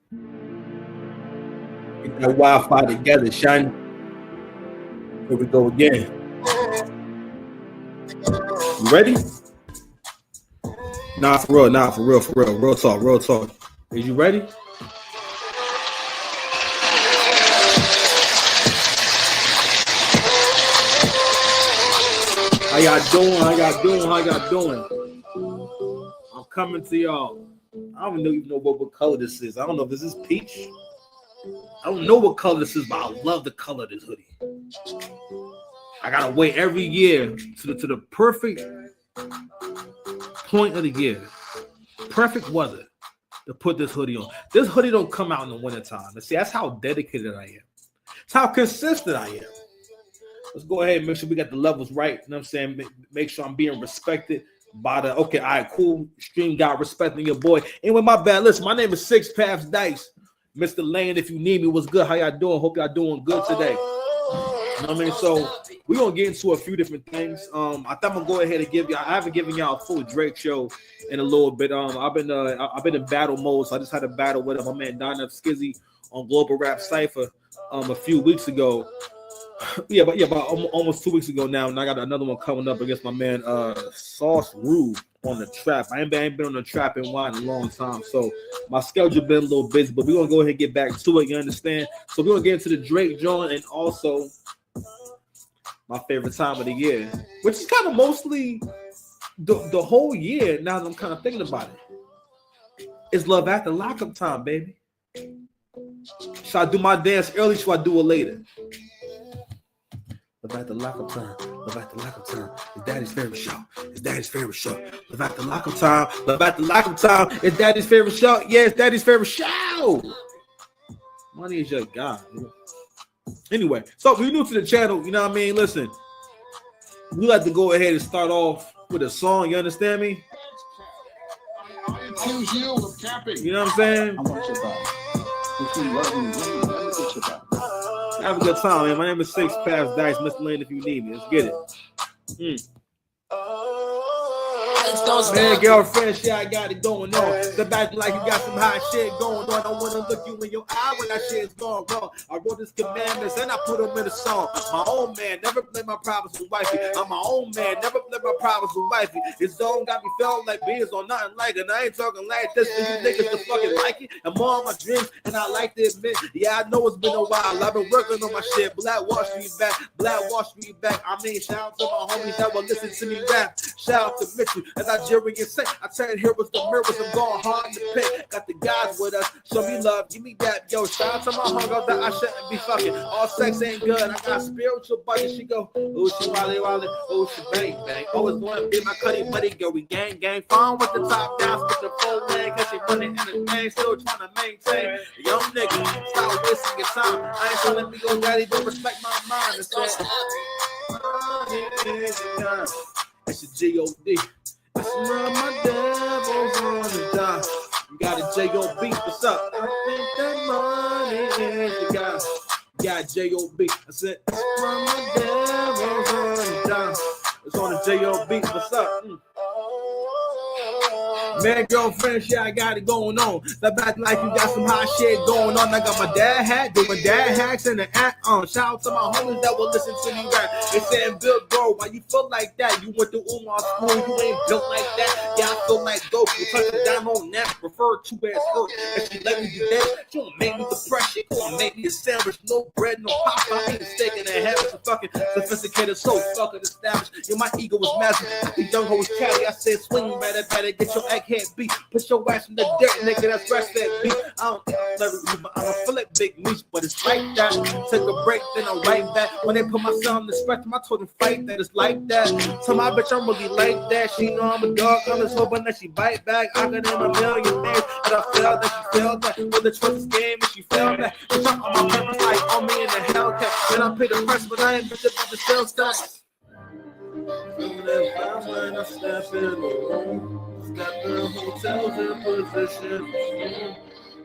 Get that Wi-Fi together, Shine. Here we go again. You ready? Nah, for real. Nah, for real. For real. Real talk. Real talk. Are you ready? How y'all doing? How y'all doing? How y'all doing? I'm coming to y'all. I don't even know what color this is. I don't know if this is peach. I don't know what color this is, but I love the color of this hoodie. I gotta wait every year to the perfect point of the year, perfect weather to put this hoodie on. This hoodie don't come out in the wintertime. And see, that's how dedicated I am. It's how consistent I am. Let's go ahead and make sure we got the levels right. You know what I'm saying? Make sure I'm being respected by the, okay, all right, cool. Stream God respecting your boy. Anyway, my bad. Listen, my name is Six Paths Dice. Mr. Lane, if you need me, what's good? How y'all doing? Hope y'all doing good today. You know what I mean? So we're gonna get into a few different things. I thought I'm gonna go ahead and give y'all. I haven't given y'all a full Drake show in a little bit. I've been in battle mode, so I just had a battle with my man Don F. Skizzy on Global Rap Cypher a few weeks ago. About almost 2 weeks ago now, and I got another one coming up against my man Sauce Rube on the trap. I ain't been on the trap in a long time, so my schedule been a little busy, but we're gonna go ahead and get back to it. You understand? So we're gonna get into the Drake joint and also my favorite time of the year, which is kind of mostly the whole year. Now that I'm kind of thinking about it, it's Love After Lockup time, baby. Should I do my dance early? Should I do it later? Love After Lockup time. Love After Lockup time. It's Daddy's favorite show. It's Daddy's favorite show. Love After Lockup time. Love After Lockup time. It's Daddy's favorite show. Yeah, it's Daddy's favorite show. Money is your God. Anyway, so if you're new to the channel, you know what I mean? Listen, we like to go ahead and start off with a song. You understand me? You know what I'm saying? I want your body. If you love me, let me get your body. Have a good time, man. My name is Six Paths Dice. Mr. Lane, if you need me. Let's get it. Man, girlfriend, shit, I got it going on. Step back like you got some hot shit going on. I wanna look you in your eye when that shit's gone wrong. I wrote this commandments and I put them in a song. My own man, never play my problems with wifey. I'm my own man, never play my problems with wifey. His zone got me feeling like beers or nothing like it. I ain't talking like this, so you niggas to fucking like it. I'm on my dreams, and I like to admit, yeah, I know it's been a while. I've been working on my shit. Black Wall Street back, Black Wall Street back. I mean, shout out to my homies that will listen to me rap. Shout out to Mitchell, as Nigerian say, I turn heroes to mirrors. I'm going hard in the pit. Got the guys with us. Show me love, give me that. Yo, shout out to my hunger that I shouldn't be fucking. All sex ain't good. I got spiritual budget. She go, oh, she wally wally, oh, she bang bang. Always want to be my cutty buddy, girl. We gang gang. Fun with the top down, with the full leg, cause she running in the thing, still trying to maintain. Young nigga, stop wasting your time. I ain't gonna let me go, daddy, but respect my mind. It's a G.O.D. It's my devil's on the die. You got a J.O.B. What's up? I think that money is the guy. Got J.O.B. I said, it's my devil's on the die. It's on the J.O.B. What's up? Man, girlfriend, shit, I got it going on. Step back like you got some hot shit going on. I got my dad hat, doing dad hacks and the act on. Shout out to my homies that will listen to me rap. They saying, Bill, bro, why you feel like that? You went to Umar school, you ain't built like that. Yeah, I feel like Goku. Touching down on that, prefer two-ass skirt. If she let me do that, she gonna make me depressed. She gonna make me a sandwich, no bread, no pop. I ain't mistaken that habits are fucking sophisticated, so fucking established. Yeah, my ego was massive. These young hoes catty. I said, swing, better, get your egghead beat. Put your ass in the dirt, nigga, that's rest that beat. I don't feel like big niche, but it's like that. Take a break, then I'm right back. When they put my son on the spectrum, I told him fight that it's like that. Tell my bitch I'm really like that. She know I'm a dog, I'm just hoping that she bite back. I got in a million things, but I feel that she felt that. With the trust game, and she felt that. She talk on my purpose like on me in the Hellcat. Then I pay the price, but I ain't bitch about the sales tax. When I step in the room, got the hotels in position.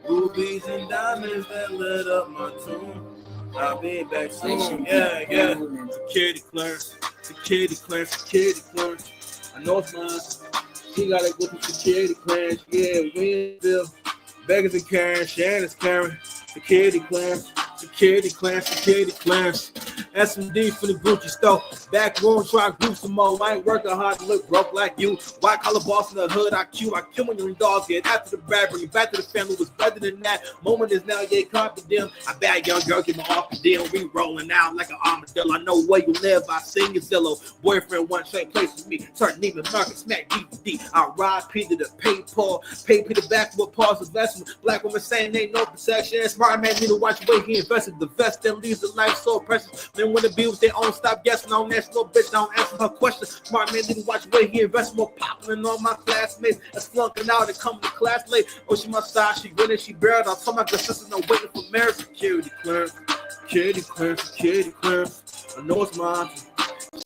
Rubies and diamonds that lit up my tomb. I'll be back soon. Yeah. Security clearance. I know it's mine. She gotta go to security clearance. Yeah, Winville. Vegas and Karen, Shannon's Karen, security clearance, security clearance, security clearance. SMD for the Gucci store. Back room, try to group some more. I ain't working hard to look broke like you. White collar boss in the hood, I kill when your dogs get after the bad, bring it back to the family. Was better than that. Moment is now, yeah, confident. I bad young girl, get my off the deal. We rolling out like an armadillo. I know where you live. I sing your Zillow. Boyfriend, one straight place with me. Turn Neiman Marcus, smack DVD. I ride P to the PayPal. Pay P the back with pause investment. Black woman saying ain't no protection. Smart man need to watch the way he invested. The vest them leaves the life so precious. Men want to be with their own. Stop guessing. I don't ask no bitch. I don't answer her question. Smart man need to watch the way he invests. More popular than all my classmates. That's flunking out and coming to class late. Oh, she my side. She winning. She barreled. I told my good sister no waiting for marriage. Security clearance. Security clearance. Security clearance. I know it's mine.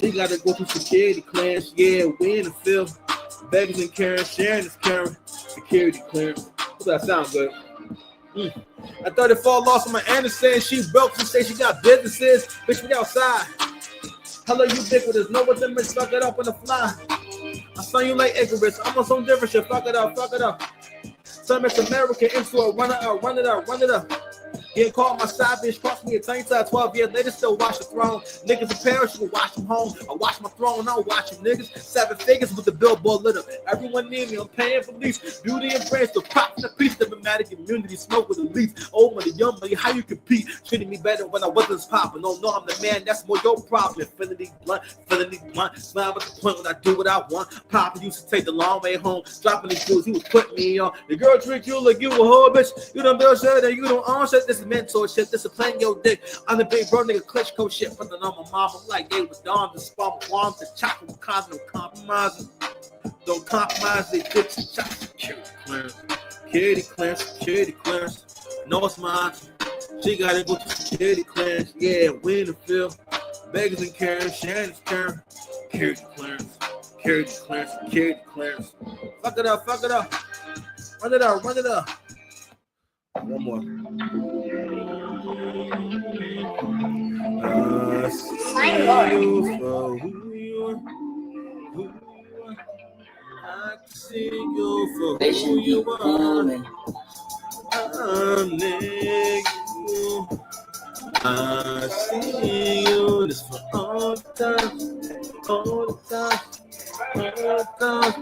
She got to go through security clearance. Yeah, we in the field. Vegas and Karen, Sharon is Karen. Security clearance. Does that sound good? I 34 lost on my Anderson. She broke. She say she got businesses. Bitch, we outside. Hello, ubiquitous. Know what them bitch fuck it up on the fly. I saw you like Icarus. I'm on some different shit. Fuck it up. Fuck it up. Some Miss American into a run it up. Run it up. Run it up. Getting caught my side bitch, cost me a tiny side 12 years later, still watch the throne. Niggas in Paris, you can watch them home. I watch my throne, I don't watch them niggas. 7 figures with the billboard lit up. Everyone near me, I'm paying for lease. Beauty and brains, the props and the peace, diplomatic immunity, smoke with the leaf. Old money, young money, how you compete? Treating me better when I wasn't popping. No, I'm the man, that's more your problem. Infinity blunt, smile at the point when I do what I want. Papa used to take the long way home, dropping these dudes, he was putting me on. The girl treat you like you a whole bitch. You done build shit that you don't own shit. This is mentor shit, this is playing your dick. I'm the big bro nigga Klitschko shit, putting on my mama like they was dumb to spawn bombs to chop them cause no compromising. Don't compromise they dicks and chop. Security clearance, security clearance, security clearance. No, it's mine. She gotta go to security clearance. Yeah, we in the field. Vegas and Karen, Shannon's Karen. Security clearance, security clearance, security clearance. Fuck it up, fuck it up. Run it up, run it up. One more. My Lord. I see you for who you are. I see you. This for all the time, all the time, all the time.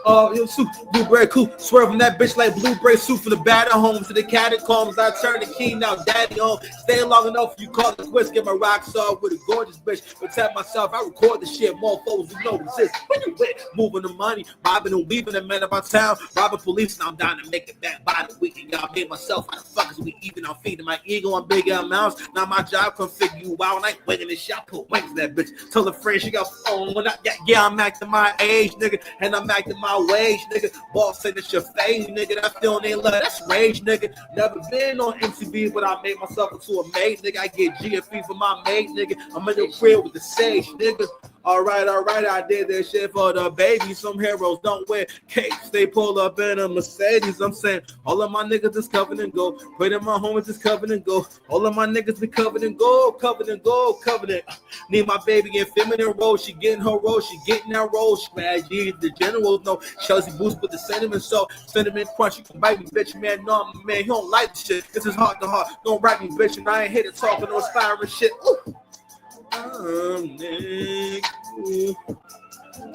Oh, yo, soup, blueberry cool. Swerving that bitch like blueberry soup from the batter home to the catacombs. I turn the key now, daddy home. Stay long enough, you call the quits. Get my rocks off with a gorgeous bitch. Protect myself, I record the shit. More foes who know resist. When you wet, moving the money, robbing and weaving the men about town. Robbing police, and I'm down to make it back by the weekend. Y'all made myself, how the fuck is we even? I'm feeding my ego on big amounts. Now my job can figure you out. And I ain't winging this shit. I put wings in that bitch. Tell a friend she got phone when yeah, I'm acting my age, nigga. And I'm acting my wage, nigga. Boss said it's your face, nigga. That still ain't love. That's rage, nigga. Never been on MTV, but I made myself into a maid, nigga. I get GFE for my maid, nigga. I'm in the crib with the sage, nigga. All right, I did that shit for the baby. Some heroes don't wear capes. They pull up in a Mercedes. I'm saying all of my niggas is covered in gold. Put in my homies is covered in gold. All of my niggas be covered in gold, covered in gold, covered in. Need my baby in feminine role. She getting her role. She getting that role. She mad. The generals know. Chelsea boost with the cinnamon salt. Cinnamon crunch. You can bite me, bitch. Man, no, man. He don't like the shit. This is heart to heart. Don't write me, bitch. And I ain't here to talk no inspiring shit. Ooh.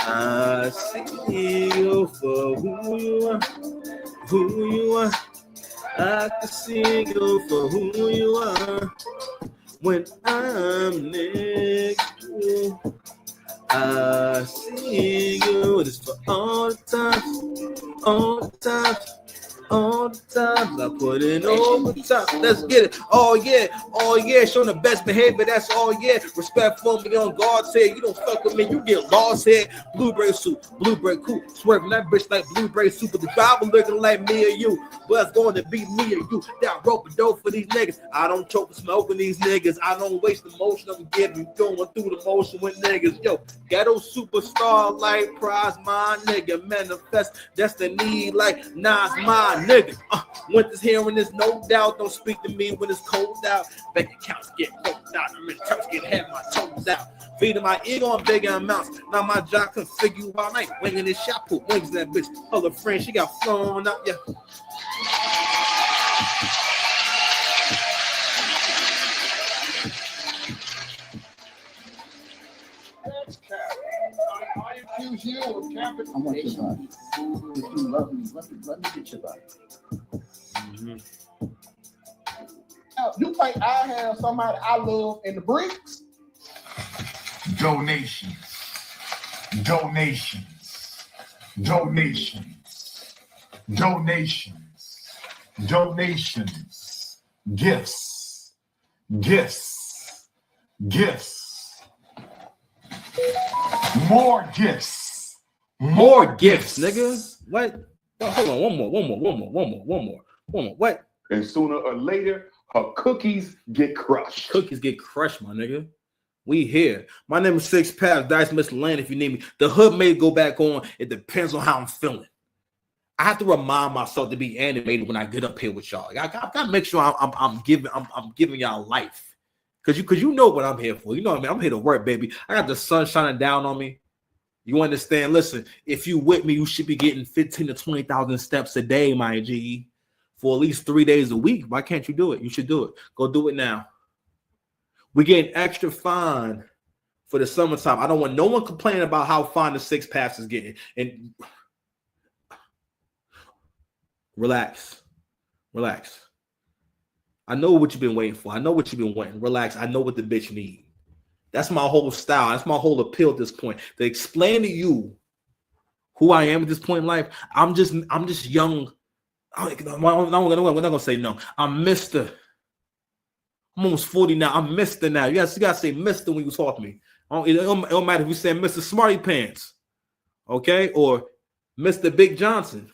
I see you for who you are, who you are. I can see you for who you are. When I'm next to you, I see you. It's for all the times, all the times. All the times I put in overtime. Let's get it. Oh yeah, showing the best behavior. That's all yeah. Respect for me on God's head. You don't fuck with me, you get lost here. Blueberry soup, blueberry cool. Swerving that bitch like blueberry soup. But the driver looking like me or you. Well, it's going to be me or you. That rope a dope for these niggas. I don't choke for smoking these niggas. I don't waste the motion. I'm giving, going through the motion with niggas. Yo, ghetto superstar like prize, my nigga. Manifest destiny like Nas, my nigga. Winter's here and there's no doubt. Don't speak to me when it's cold out. Bank accounts get closed out. I'm in church, get have my toes out. Feeding my ego in bigger amounts. Now my job can figure you all night. Winging this shot, put wings that bitch. Other friend, she got flown up, yeah. I accuse you of capital. I want your body. If you love me, let me get your body. Mm-hmm. Now, you think I have somebody I love in the bricks? Donations, donations, donations, donations, donations, gifts, gifts, gifts, more gifts, More gifts, nigga. What? Oh, hold on, one more. What? And sooner or later, her cookies get crushed. Cookies get crushed, my nigga. We here. My name is Six Paths, Dice Mr. Land, if you need me. The hood may go back on. It depends on how I'm feeling. I have to remind myself to be animated when I get up here with y'all. I gotta make sure I'm giving y'all life. Cause you know what I'm here for. You know what I mean? I'm here to work, baby. I got the sun shining down on me. You understand? Listen, if you with me, you should be getting 15 to 20,000 steps a day, my G, for at least 3 days a week. Why can't you do it? You should do it. Go do it now. We're getting extra fine for the summertime. I don't want no one complaining about how fine the Six Paths is getting. And relax. I know what you've been waiting for. I know what you've been wanting. Relax. I know what the bitch need. That's my whole style. That's my whole appeal at this point. To explain to you who I am at this point in life. I'm just young. We're not gonna say no. I'm Mr. I'm almost 40 now. I'm Mr. now. You gotta say Mr. when you talk to me. It don't matter if you say Mr. Smarty Pants, okay, or Mr. Big Johnson.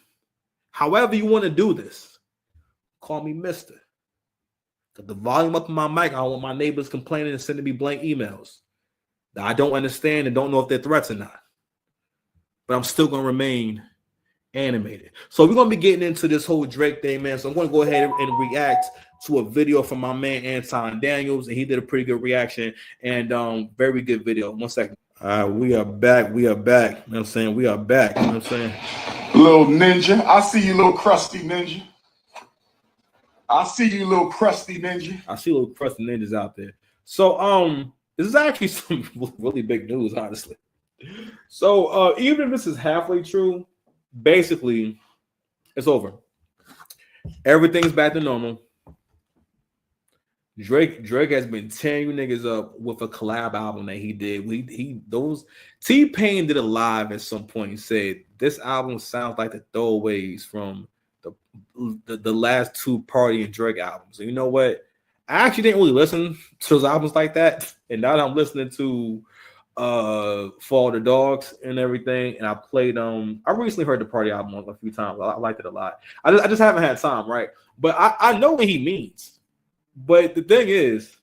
However you want to do this, call me Mr. Got the volume up in my mic. I don't want my neighbors complaining and sending me blank emails that I don't understand and don't know if they're threats or not. But I'm still gonna remain animated. So we're gonna be getting into this whole Drake thing, man. So I'm gonna go ahead and react to a video from my man Anton Daniels, and he did a pretty good reaction and very good video. 1 second. We are back. You know what I'm saying? We are back. You know what I'm saying? Little ninja, I see you, little crusty ninja. I see you, little crusty ninja. I see little crusty ninjas out there. So this is actually some really big news, honestly. So even if this is halfway true, basically it's over. Everything's back to normal. Drake has been tearing you niggas up with a collab album that he did. T-Pain did a live at some point. He said this album sounds like the throwaways from the last two Party and Drake albums. And you know what? I actually didn't really listen to those albums like that. And now that I'm listening to For the Dogs and everything, and I played I recently heard the Party album a few times. I liked it a lot. I just haven't had time, right? But I know what he means. But the thing is,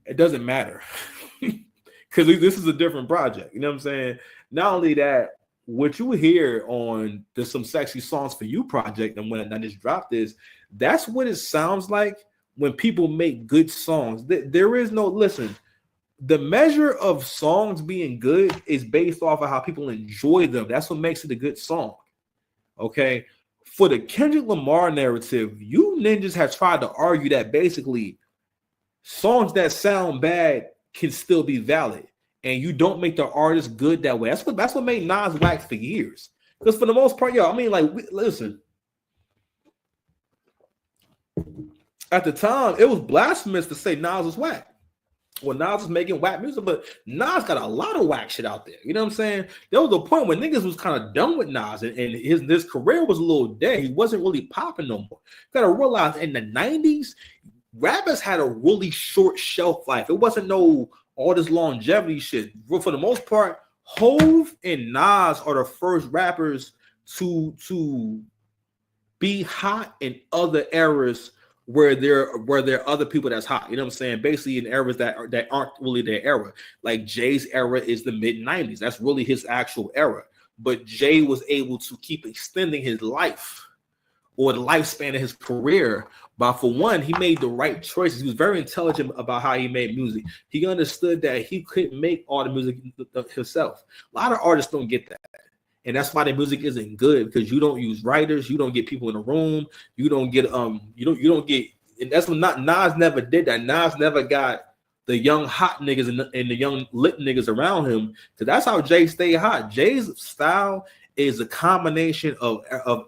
it doesn't matter because this is a different project. You know what I'm saying? Not only that, what you hear on the Some Sexy Songs for You project, and when I just dropped this, that's what it sounds like when people make good songs. There is no, listen, the measure of songs being good is based off of how people enjoy them. That's what makes it a good song. Okay? For the Kendrick Lamar narrative, you ninjas have tried to argue that basically songs that sound bad can still be valid, and you don't make the artist good that way. That's what made Nas whack for years. Because for the most part, yo, I mean, like, listen. At the time, it was blasphemous to say Nas was whack. Well, Nas was making whack music, but Nas got a lot of whack shit out there. You know what I'm saying? There was a point when niggas was kind of done with Nas, and his career was a little dead. He wasn't really popping no more. You gotta realize in the 90s, rappers had a really short shelf life. It wasn't no all this longevity shit. For the most part, Hove and Nas are the first rappers to be hot in other eras where there are other people that's hot. You know what I'm saying? Basically in eras that aren't really their era. Like Jay's era is the mid-90s. That's really his actual era. But Jay was able to keep extending his life or the lifespan of his career. But for one, he made the right choices. He was very intelligent about how he made music. He understood that he couldn't make all the music himself. A lot of artists don't get that. And that's why the music isn't good, because you don't use writers, you don't get people in the room, you don't get you don't get, and that's what Nas never did that. Nas never got the young hot niggas and the young lit niggas around him, because that's how Jay stayed hot. Jay's style is a combination of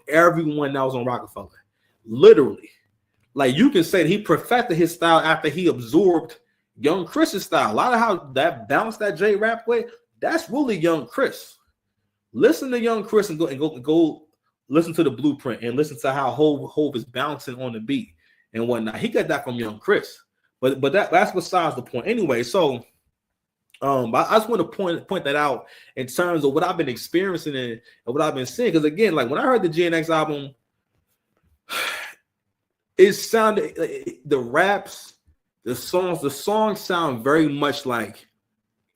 everyone that was on Rockefeller. Literally. Like, you can say that he perfected his style after he absorbed Young Chris's style. A lot of how that bounce that Jay rap way, that's really Young Chris. Listen to Young Chris and go listen to the blueprint and listen to how Hov is bouncing on the beat and whatnot. He got that from Young Chris. But that's besides the point. Anyway, so I just want to point that out in terms of what I've been experiencing and what I've been seeing. Because again, like when I heard the GNX album, it sounded the raps, the songs sound very much like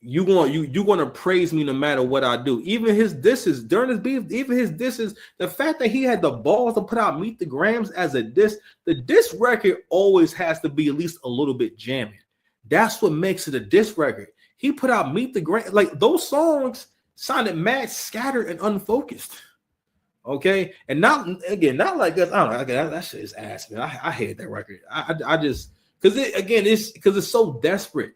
you're going to praise me no matter what I do. Even his disses during his beef, even his disses, the fact that he had the balls to put out Meet the Grams as a diss, the diss record always has to be at least a little bit jamming. That's what makes it a diss record. He put out Meet the Grams, like those songs sounded mad scattered and unfocused. Okay, and not like that. I don't know. That shit is ass, man. I hate that record. I just because it's so desperate.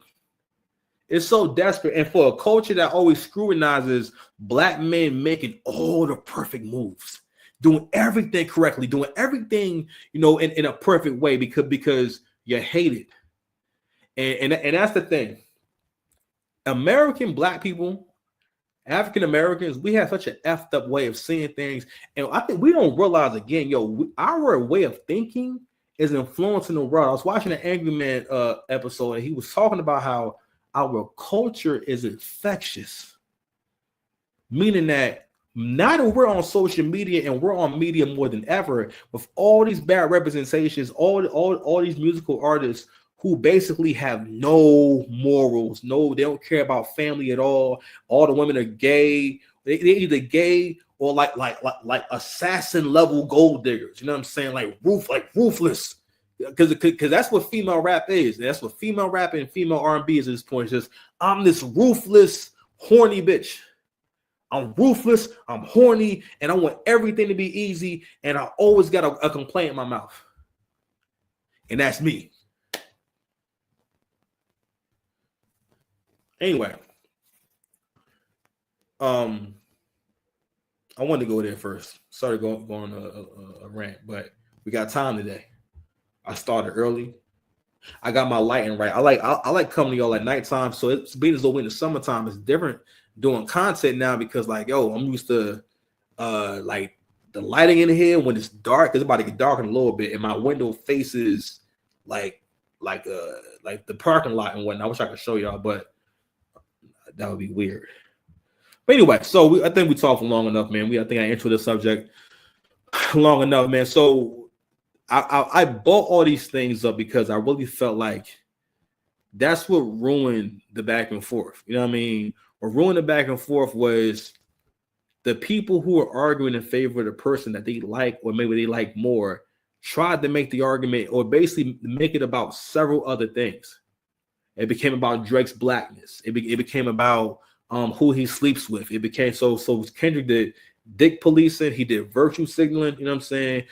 It's so desperate, and for a culture that always scrutinizes black men making all the perfect moves, doing everything correctly, doing everything in a perfect way because you hate it, and that's the thing. American black people. African Americans, we have such an effed up way of seeing things, and I think we don't realize again, our way of thinking is influencing the world. I was watching an Angry Man episode, and he was talking about how our culture is infectious, meaning that now that we're on social media and we're on media more than ever, with all these bad representations, all these musical artists who basically have no morals, they don't care about family at all. All the women are gay. They're either gay or like assassin level gold diggers. You know what I'm saying? Like ruthless. Because that's what female rap is. That's what female rap and female R&B is at this point. It's just, I'm this ruthless, horny bitch. I'm ruthless, I'm horny, and I want everything to be easy, and I always got a complaint in my mouth. And that's me. Anyway, I wanted to go there first. Sorry going on a rant, but we got time today. I started early. I got my lighting right. I like coming to y'all at nighttime, so it's being as though we're in the summertime. It's different doing content now because I'm used to like the lighting in here when it's dark. It's about to get dark in a little bit, and my window faces like the parking lot and whatnot. I wish I could show y'all, but that would be weird. But anyway, so I think we talked for long enough, man. I think I answered the subject long enough, man. So I bought all these things up because I really felt like that's what ruined the back and forth. You know what I mean? What ruined the back and forth was the people who are arguing in favor of the person that they like, or maybe they like more, tried to make the argument or basically make it about several other things. It became about Drake's blackness. It became about who he sleeps with. It became so Kendrick did dick policing. He did virtue signaling. You know what I'm saying?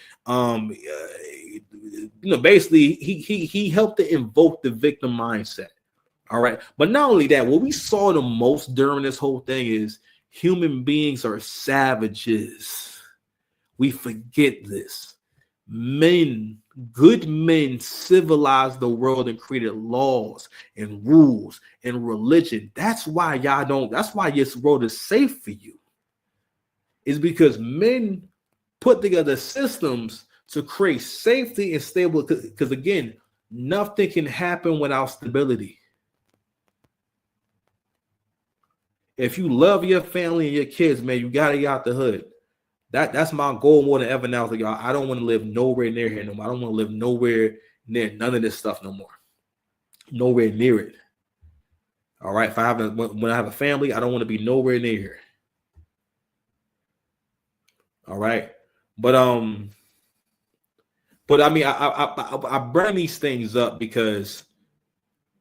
Basically he helped to invoke the victim mindset. All right. But not only that, what we saw the most during this whole thing is human beings are savages. We forget this. Good men civilized the world and created laws and rules and religion. That's why this world is safe for you. It's because men put together systems to create safety and stability. Because again, nothing can happen without stability. If you love your family and your kids, man, you gotta get out the hood. That's my goal more than ever now. So y'all, I don't want to live nowhere near here no more. I don't want to live nowhere near none of this stuff no more. Nowhere near it. All right. When I have a family, I don't want to be nowhere near here. All right. But But I mean, I bring these things up because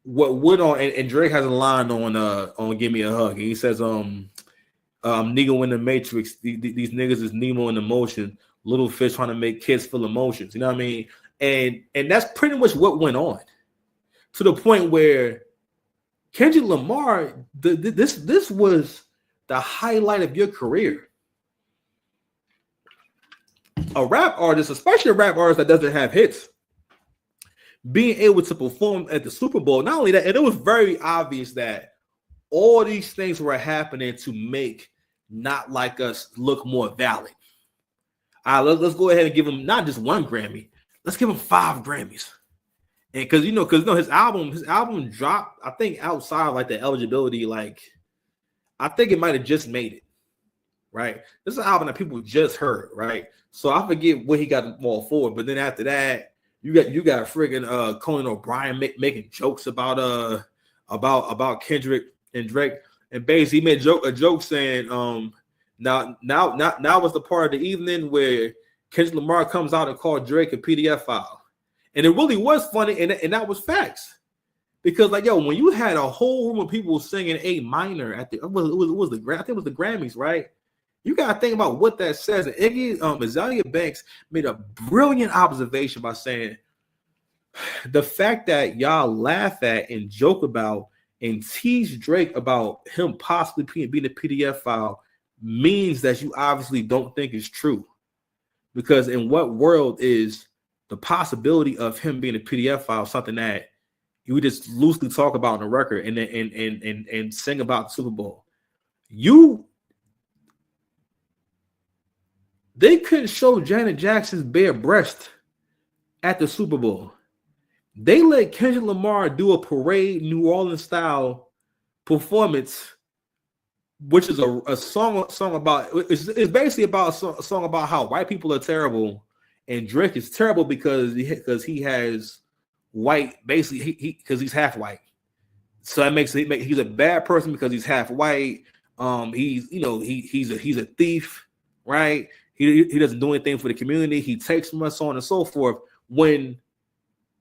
what went on, and Drake has a line on "Give Me a Hug." And he says, Neo in the Matrix, these niggas is Nemo in the motion, little fish trying to make kids feel emotions. You know what I mean? And that's pretty much what went on, to the point where Kendrick Lamar, this was the highlight of your career. A rap artist, especially a rap artist that doesn't have hits, being able to perform at the Super Bowl. Not only that, and it was very obvious that all these things were happening to make Not Like Us look more valid. All right, let's go ahead and give him not just one Grammy. Let's give him 5 Grammys. And because his album dropped, I think, outside like the eligibility, like I think it might have just made it. Right. This is an album that people just heard, right? So I forget what he got them all for, but then after that, you got friggin' Conan O'Brien making jokes about Kendrick and Drake, and basically he made a joke saying, now was the part of the evening where Kendrick Lamar comes out and called Drake a PDF file, and it really was funny, and that was facts, because like yo, when you had a whole room of people singing A minor at the I think it was the Grammys, right? You got to think about what that says. And Azalea Banks made a brilliant observation by saying the fact that y'all laugh at and joke about and tease Drake about him possibly being a PDF file means that you obviously don't think it's true. Because in what world is the possibility of him being a PDF file something that you just loosely talk about on the record and sing about the Super Bowl? They couldn't show Janet Jackson's bare breast at the Super Bowl. They let Kendrick Lamar do a parade New Orleans style performance, which is a song about it's basically about a song about how white people are terrible, and Drake is terrible because he has white, basically because he's half white. So that makes he's a bad person because he's half white. He's a thief, right? He doesn't do anything for the community. He takes from us, so on and so forth. When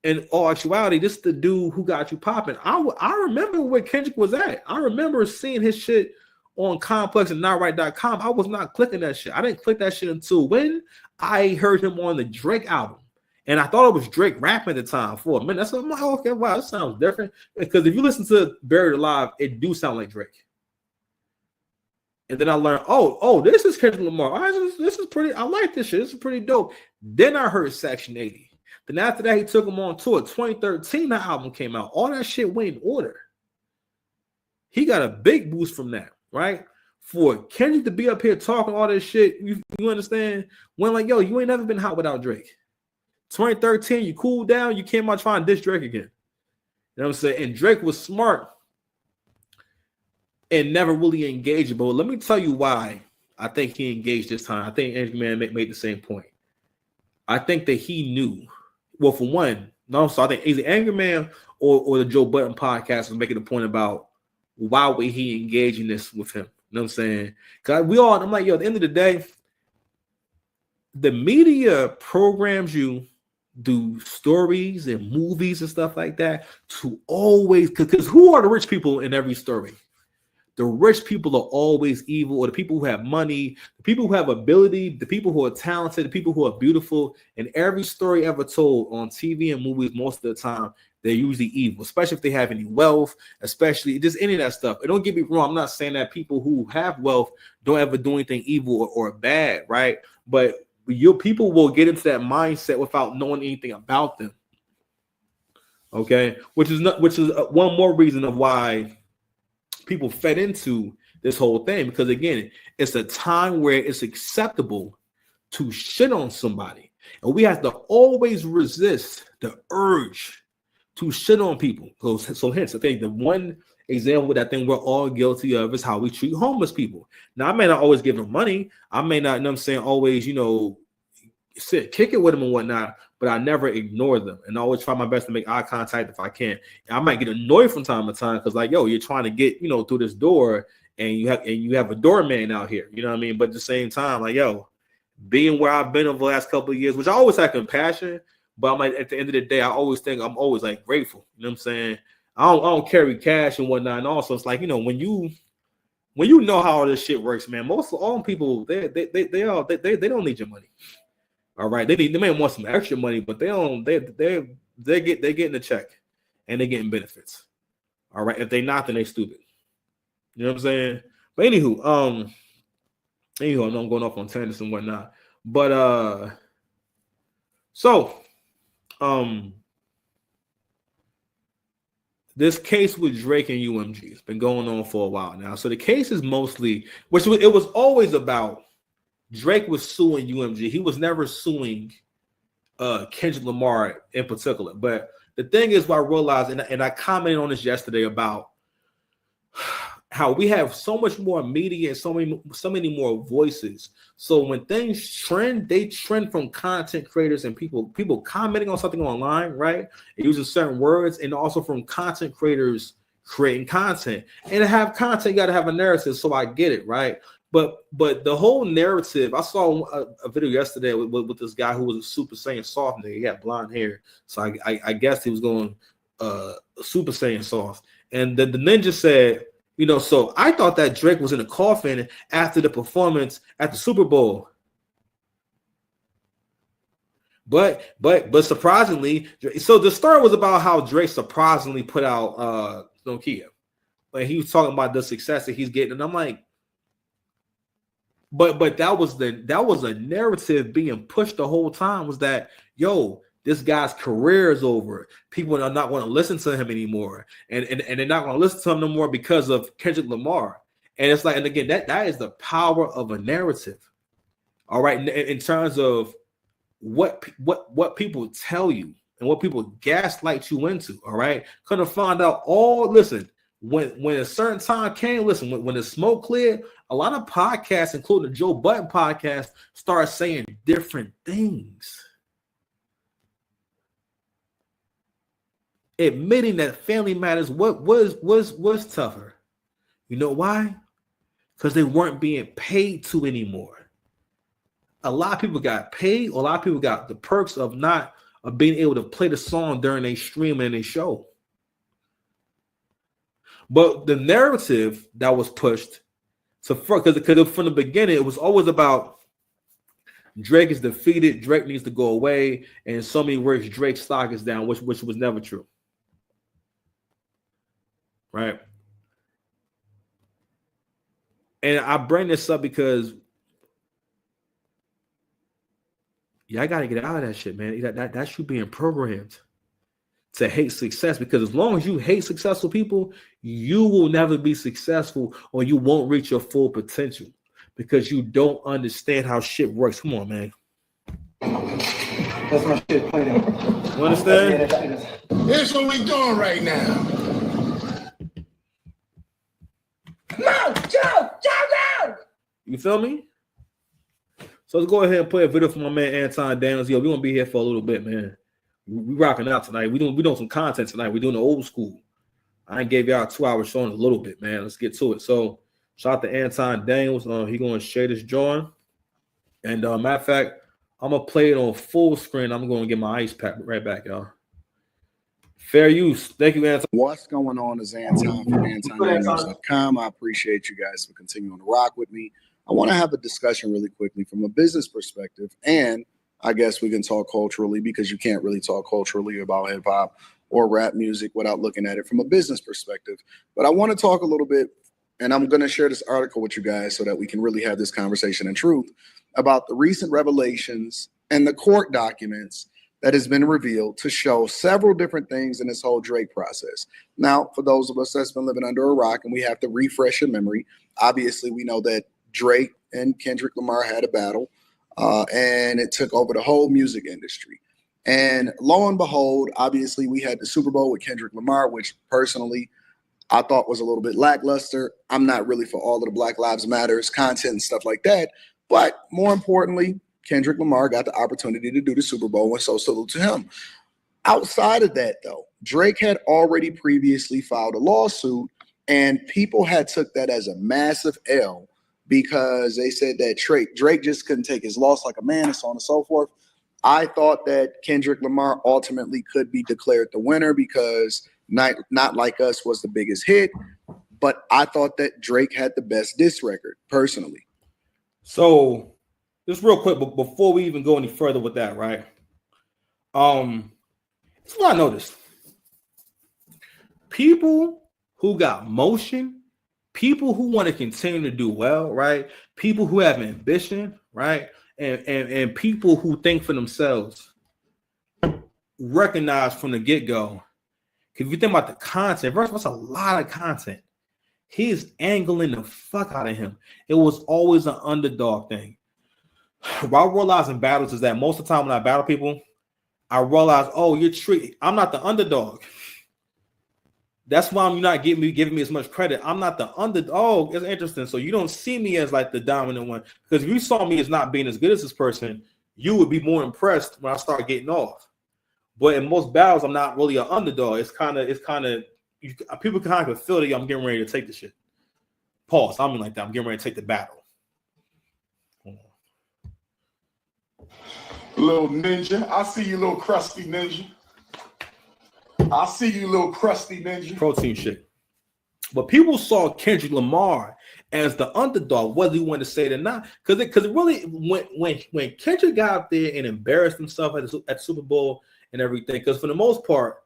in all actuality, this is the dude who got you popping. I remember where Kendrick was at. I remember seeing his shit on Complex and NotRight.com. I was not clicking that shit. I didn't click that shit until when I heard him on the Drake album. And I thought it was Drake rapping at the time for a minute. That's what I'm like, okay, wow, that sounds different. Because if you listen to Buried Alive, it do sound like Drake. And then I learned, this is Kendrick Lamar. This is pretty. I like this shit. This is pretty dope. Then I heard Section 80. Then after that, he took him on tour. 2013, that album came out. All that shit went in order. He got a big boost from that, right? For Kendrick to be up here talking all this shit, you understand? When like, yo, you ain't never been hot without Drake. 2013, you cooled down. You came out trying to diss Drake again. You know what I'm saying? And Drake was smart and never really engaged. But let me tell you why I think he engaged this time. I think Angry Man made the same point. I think that he knew. Well, for one, so I think either Angry Man or the Joe Budden podcast was making a point about why would he engage in this with him. You know what I'm saying? Because I'm like, yo, at the end of the day, the media programs you do stories and movies and stuff like that to always, because who are the rich people in every story? The rich people are always evil, or the people who have money, the people who have ability, the people who are talented, the people who are beautiful. And every story ever told on TV and movies, most of the time, they're usually evil, especially if they have any wealth, especially just any of that stuff. And don't get me wrong, I'm not saying that people who have wealth don't ever do anything evil or bad, right? But your people will get into that mindset without knowing anything about them. Okay, which is one more reason of why people fed into this whole thing, because again, it's a time where it's acceptable to shit on somebody, and we have to always resist the urge to shit on people. So hence, I think the one example that I think we're all guilty of is how we treat homeless people. Now, I may not always give them money. I may not, you know what I'm saying, always, kick it with them and whatnot, but I never ignore them, and I always try my best to make eye contact if I can. And I might get annoyed from time to time because, like, yo, you're trying to get, through this door, and you have a doorman out here, you know what I mean? But at the same time, like, yo, being where I've been over the last couple of years, which I always had compassion, but I'm like, at the end of the day, I always think I'm always like grateful. You know what I'm saying? I don't carry cash and whatnot. And also, it's like, you know, when you know how all this shit works, man, most of all people, they don't need your money. All right, they may want some extra money, but they getting the check and they're getting benefits. All right, if they not, then they stupid. You know what I'm saying? But anywho, I know I'm going off on tangents and whatnot. But this case with Drake and UMG has been going on for a while now. So the case is mostly, it was always about Drake was suing UMG. He was never suing Kendrick Lamar in particular. But the thing is, what I realized, and I commented on this yesterday about how we have so much more media and so many more voices. So when things trend, they trend from content creators and people commenting on something online, right? And using certain words, and also from content creators creating content. And to have content, you got to have a narrative. So I get it, right? But the whole narrative, I saw a video yesterday with this guy who was a Super Saiyan soft nigga. He had blonde hair, so I guess he was going Super Saiyan soft. And then the ninja said, you know, so I thought that Drake was in a coffin after the performance at the Super Bowl. But surprisingly, so the story was about how Drake surprisingly put out Nokia. Like he was talking about the success that he's getting, and I'm like, but that was a narrative being pushed the whole time, was that, yo, this guy's career is over. People are not going to listen to him anymore. And they're not going to listen to him no more because of Kendrick Lamar. And it's like, and again, that is the power of a narrative. All right. In terms of what people tell you and what people gaslight you into. All right. Gonna find out listen, when a certain time came, listen, when the smoke cleared, a lot of podcasts, including the Joe Budden podcast, started saying different things. Admitting that Family Matters was tougher. You know why? Because they weren't being paid to anymore. A lot of people got paid. A lot of people got the perks of being able to play the song during a stream and a show. But the narrative that was pushed because from the beginning it was always about Drake is defeated, Drake needs to go away, and in so many words, Drake's stock is down, which was never true. Right. And I bring this up because I got to get out of that shit, man. That's you being programmed to hate success, because as long as you hate successful people, you will never be successful, or you won't reach your full potential because you don't understand how shit works. Come on, man. That's my shit. Play that. You understand? Here's what we doing right now. Come on, Joe! You feel me? So let's go ahead and play a video for my man Anton Daniels. Yo, we're gonna be here for a little bit, man. We rocking out tonight. We doing some content tonight. We're doing the old school. I gave y'all a 2-hour show in a little bit, man. Let's get to it. So shout out to Anton Daniels. He gonna share this joint. And matter of fact, I'm gonna play it on full screen. I'm gonna get my ice pack right back, y'all. Fair use. Thank you, Anton. What's going on is Anton from AntonDaniels.com. I appreciate you guys for continuing to rock with me. I want to have a discussion really quickly from a business perspective, and I guess we can talk culturally, because you can't really talk culturally about hip hop or rap music without looking at it from a business perspective. But I want to talk a little bit, and I'm going to share this article with you guys so that we can really have this conversation in truth about the recent revelations and the court documents that has been revealed to show several different things in this whole Drake process. Now, for those of us that's been living under a rock and we have to refresh your memory, obviously we know that Drake and Kendrick Lamar had a battle, and it took over the whole music industry. And lo and behold, obviously we had the Super Bowl with Kendrick Lamar, which personally I thought was a little bit lackluster. I'm not really for all of the Black Lives Matters content and stuff like that. But more importantly, Kendrick Lamar got the opportunity to do the Super Bowl, and so salute to him. Outside of that, though, Drake had already previously filed a lawsuit, and people had took that as a massive L because they said that Drake just couldn't take his loss like a man, and so on and so forth. I thought that Kendrick Lamar ultimately could be declared the winner because Not Like Us was the biggest hit, but I thought that Drake had the best diss record, personally. So, just real quick, but before we even go any further with that, right? That's what I noticed. People who got motion, people who want to continue to do well, right? People who have ambition, right? And people who think for themselves recognize from the get-go. If you think about the content, first of all, it's a lot of content. He's angling the fuck out of him. It was always an underdog thing. What I realize in battles is that most of the time when I battle people, I realize, oh, I'm not the underdog. That's why you're not giving me as much credit. I'm not the underdog. Oh, it's interesting. So you don't see me as like the dominant one. Because if you saw me as not being as good as this person, you would be more impressed when I start getting off. But in most battles, I'm not really an underdog. It's kind of people kind of feel that I'm getting ready to take the shit. Pause. I mean like that. I'm getting ready to take the battle. Little ninja. I see you, little crusty ninja. I see you, little crusty ninja. Protein shit. But people saw Kendrick Lamar as the underdog, whether you want to say it or not. Because it really, when Kendrick got out there and embarrassed himself at the Super Bowl and everything, because for the most part,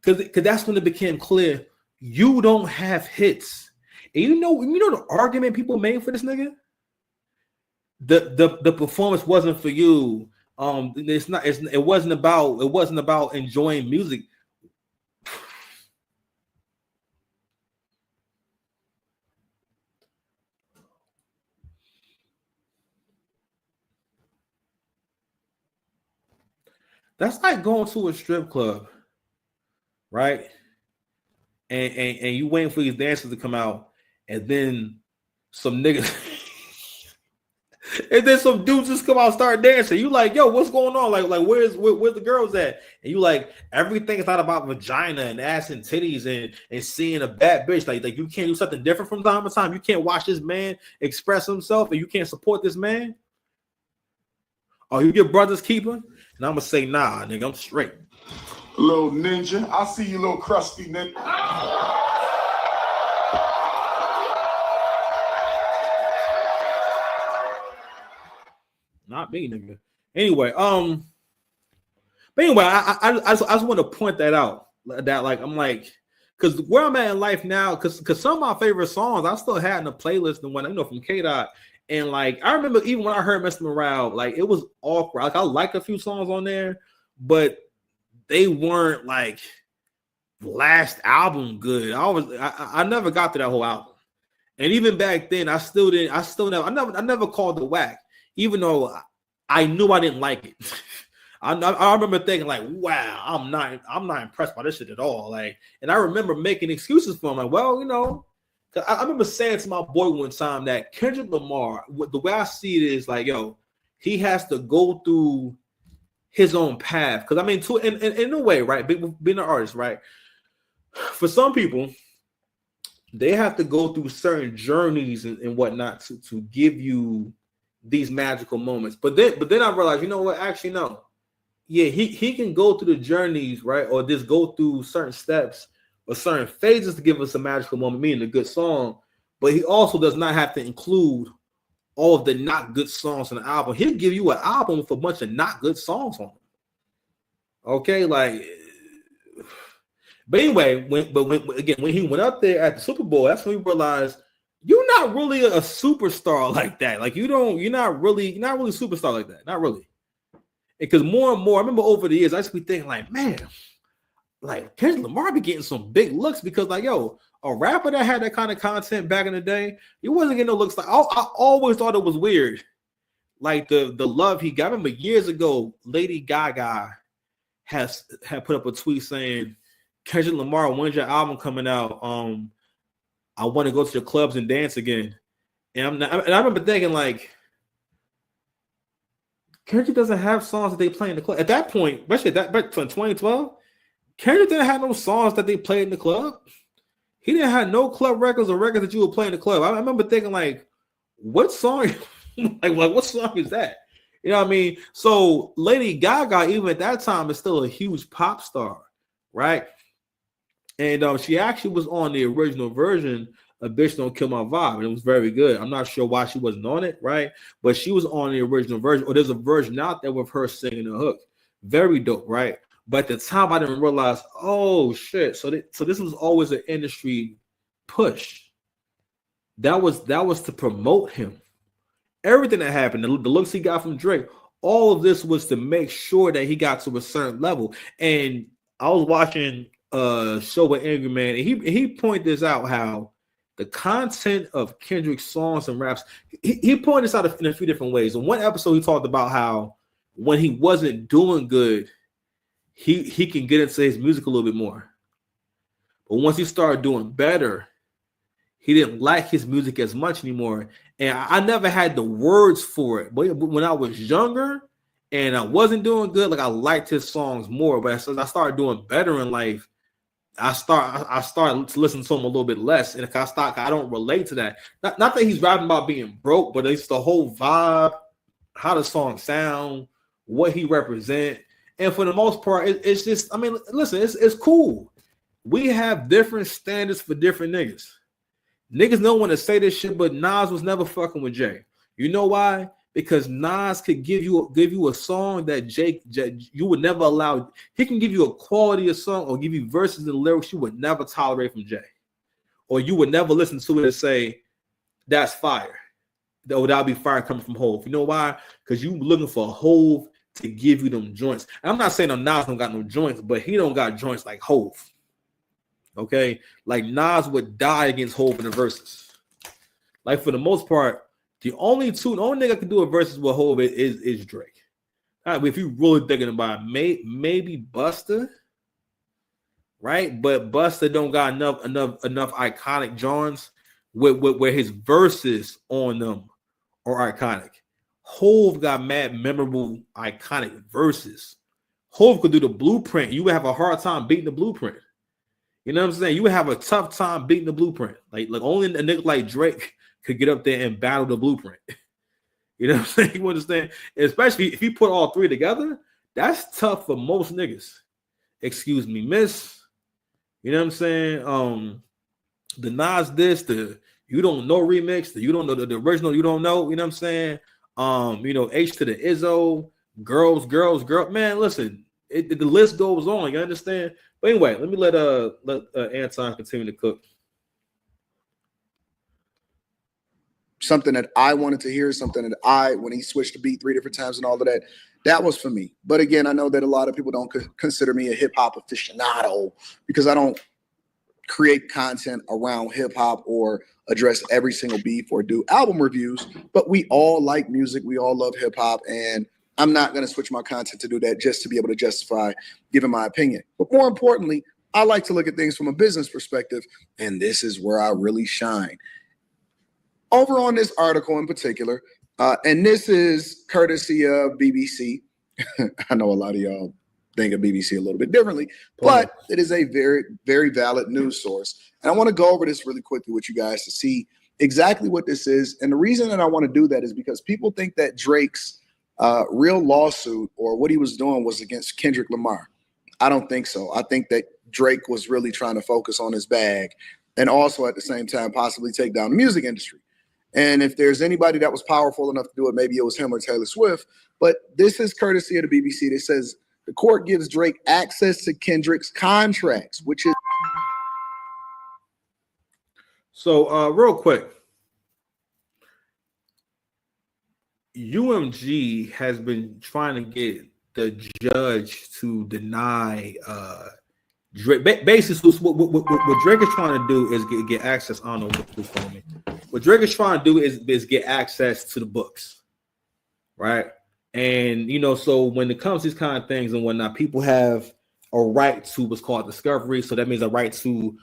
because that's when it became clear you don't have hits. And you know the argument people made for this nigga? The performance wasn't for you. It wasn't about enjoying music. That's like going to a strip club, right? And you waiting for these dancers to come out, and then some niggas, and then some dudes just come out and start dancing. You like, yo, what's going on? Like where's the girls at? And you like, everything is not about vagina and ass and titties and seeing a bad bitch. Like you can't do something different from time to time. You can't watch this man express himself, and you can't support this man. Oh, you your brother's keeper? And I'm gonna say, nah, nigga, I'm straight. Little ninja. I see you, little crusty ninja. Not me, nigga. Anyway, but anyway, I just want to point that out. That like I'm like, because where I'm at in life now, because some of my favorite songs I still had in the playlist and when from K-Dot. And like I remember even when I heard Mr. Morale, like it was awkward. Like I liked a few songs on there, but they weren't like last album good. I never got to that whole album. And even back then, I never called it whack, even though I knew I didn't like it. I remember thinking like, wow, I'm not impressed by this shit at all. Like, and I remember making excuses for him, like, well, I remember saying to my boy one time that Kendrick Lamar, the way I see it is like, yo, he has to go through his own path. Because I mean, in a way, right? Being an artist, right? For some people, they have to go through certain journeys and whatnot to give you these magical moments. But then I realized, you know what? Actually, no. Yeah, he can go through the journeys, right? Or just go through certain steps or certain phases to give us a magical moment, meaning a good song, but he also does not have to include all of the not good songs on the album. He'll give you an album with a bunch of not good songs on it. Okay, like, but anyway, when he went up there at the Super Bowl, that's when we realized you're not really a superstar like that. Like you're not really a superstar like that. Not really. Because more and more, I remember over the years, I used to be thinking like, man, like Kendrick Lamar be getting some big looks because like, yo, a rapper that had that kind of content back in the day, he wasn't getting no looks. Like I always thought it was weird. Like the love he got. I remember years ago, Lady Gaga had put up a tweet saying, Kendrick Lamar, when's your album coming out? I want to go to the clubs and dance again. And I remember thinking like, Kendrick doesn't have songs that they play in the club. At that point, especially back in 2012, Kendrick didn't have no songs that they played in the club. He didn't have no club records or records that you would play in the club. I remember thinking like, what song? like what song is that? You know what I mean? So Lady Gaga, even at that time, is still a huge pop star, right? And she actually was on the original version of Bitch Don't Kill My Vibe, and it was very good. I'm not sure why she wasn't on it, right? But she was on the original version, or there's a version out there with her singing the hook. Very dope, right? But at the time, I didn't realize, oh shit. So this was always an industry push. That was to promote him. Everything that happened, the looks he got from Drake, all of this was to make sure that he got to a certain level. And I was watching a show with Angry Man, and he pointed this out, how the content of Kendrick's songs and raps, he pointed this out in a few different ways. In one episode, he talked about how when he wasn't doing good, he can get into his music a little bit more. But once he started doing better, he didn't like his music as much anymore. And I never had the words for it. But when I was younger and I wasn't doing good, like I liked his songs more. But as I started doing better in life, I started to listen to him a little bit less. And if I don't relate to that. Not that he's rapping about being broke, but it's the whole vibe, how the song sound, what he represent. And for the most part, it's just, I mean, listen, it's cool. We have different standards for different niggas. Niggas don't want to say this shit, but Nas was never fucking with Jay. You know why? Because Nas could give you a song that Jay you would never allow. He can give you a quality of song or give you verses and lyrics you would never tolerate from Jay, or you would never listen to it and say that's fire. That'll be fire coming from Hove. You know why? Because you looking for Hove to give you them joints. And I'm not saying Nas don't got no joints, but he don't got joints like Hove. Okay, like Nas would die against Hove in the verses. Like for the most part, the only nigga can do a verses with Hove is Drake. All right, if you really thinking about it, maybe Busta, right? But Busta don't got enough iconic Johns where his verses on them are iconic. Hove got mad memorable iconic verses. Hove could do the Blueprint. You would have a hard time beating the Blueprint. You know what I'm saying? You would have a tough time beating the Blueprint. Like only a nigga like Drake could get up there and battle the Blueprint. You know what I'm saying? You understand? Especially if you put all three together, that's tough for most niggas. Excuse me, miss. You know what I'm saying? The Nas this, the You Don't Know remix, the You Don't Know, the original You Don't Know, you know what I'm saying? H to the Izzo, girls. Man, listen, the list goes on. You understand? But anyway, let me let Anton continue to cook. Something that I wanted to hear, something that when he switched the beat 3 different times and all of that, that was for me. But again, I know that a lot of people don't consider me a hip hop aficionado because I don't create content around hip hop or address every single beef or do album reviews. But we all like music. We all love hip hop. And I'm not going to switch my content to do that just to be able to justify giving my opinion. But more importantly, I like to look at things from a business perspective. And this is where I really shine. Over on this article in particular, and this is courtesy of BBC. I know a lot of y'all think of BBC a little bit differently, but it is a very, very valid news source. And I want to go over this really quickly with you guys to see exactly what this is. And the reason that I want to do that is because people think that Drake's real lawsuit or what he was doing was against Kendrick Lamar. I don't think so. I think that Drake was really trying to focus on his bag and also at the same time possibly take down the music industry. And if there's anybody that was powerful enough to do it, maybe it was him or Taylor Swift. But this is courtesy of the BBC. It says the court gives Drake access to Kendrick's contracts, which is. So real quick, UMG has been trying to get the judge to deny Drake. Basically, what Drake is trying to do is get access. I don't know who's calling me. What Drake is trying to do is get access to the books, right? And so when it comes to these kind of things and whatnot, people have a right to what's called discovery. So that means a right to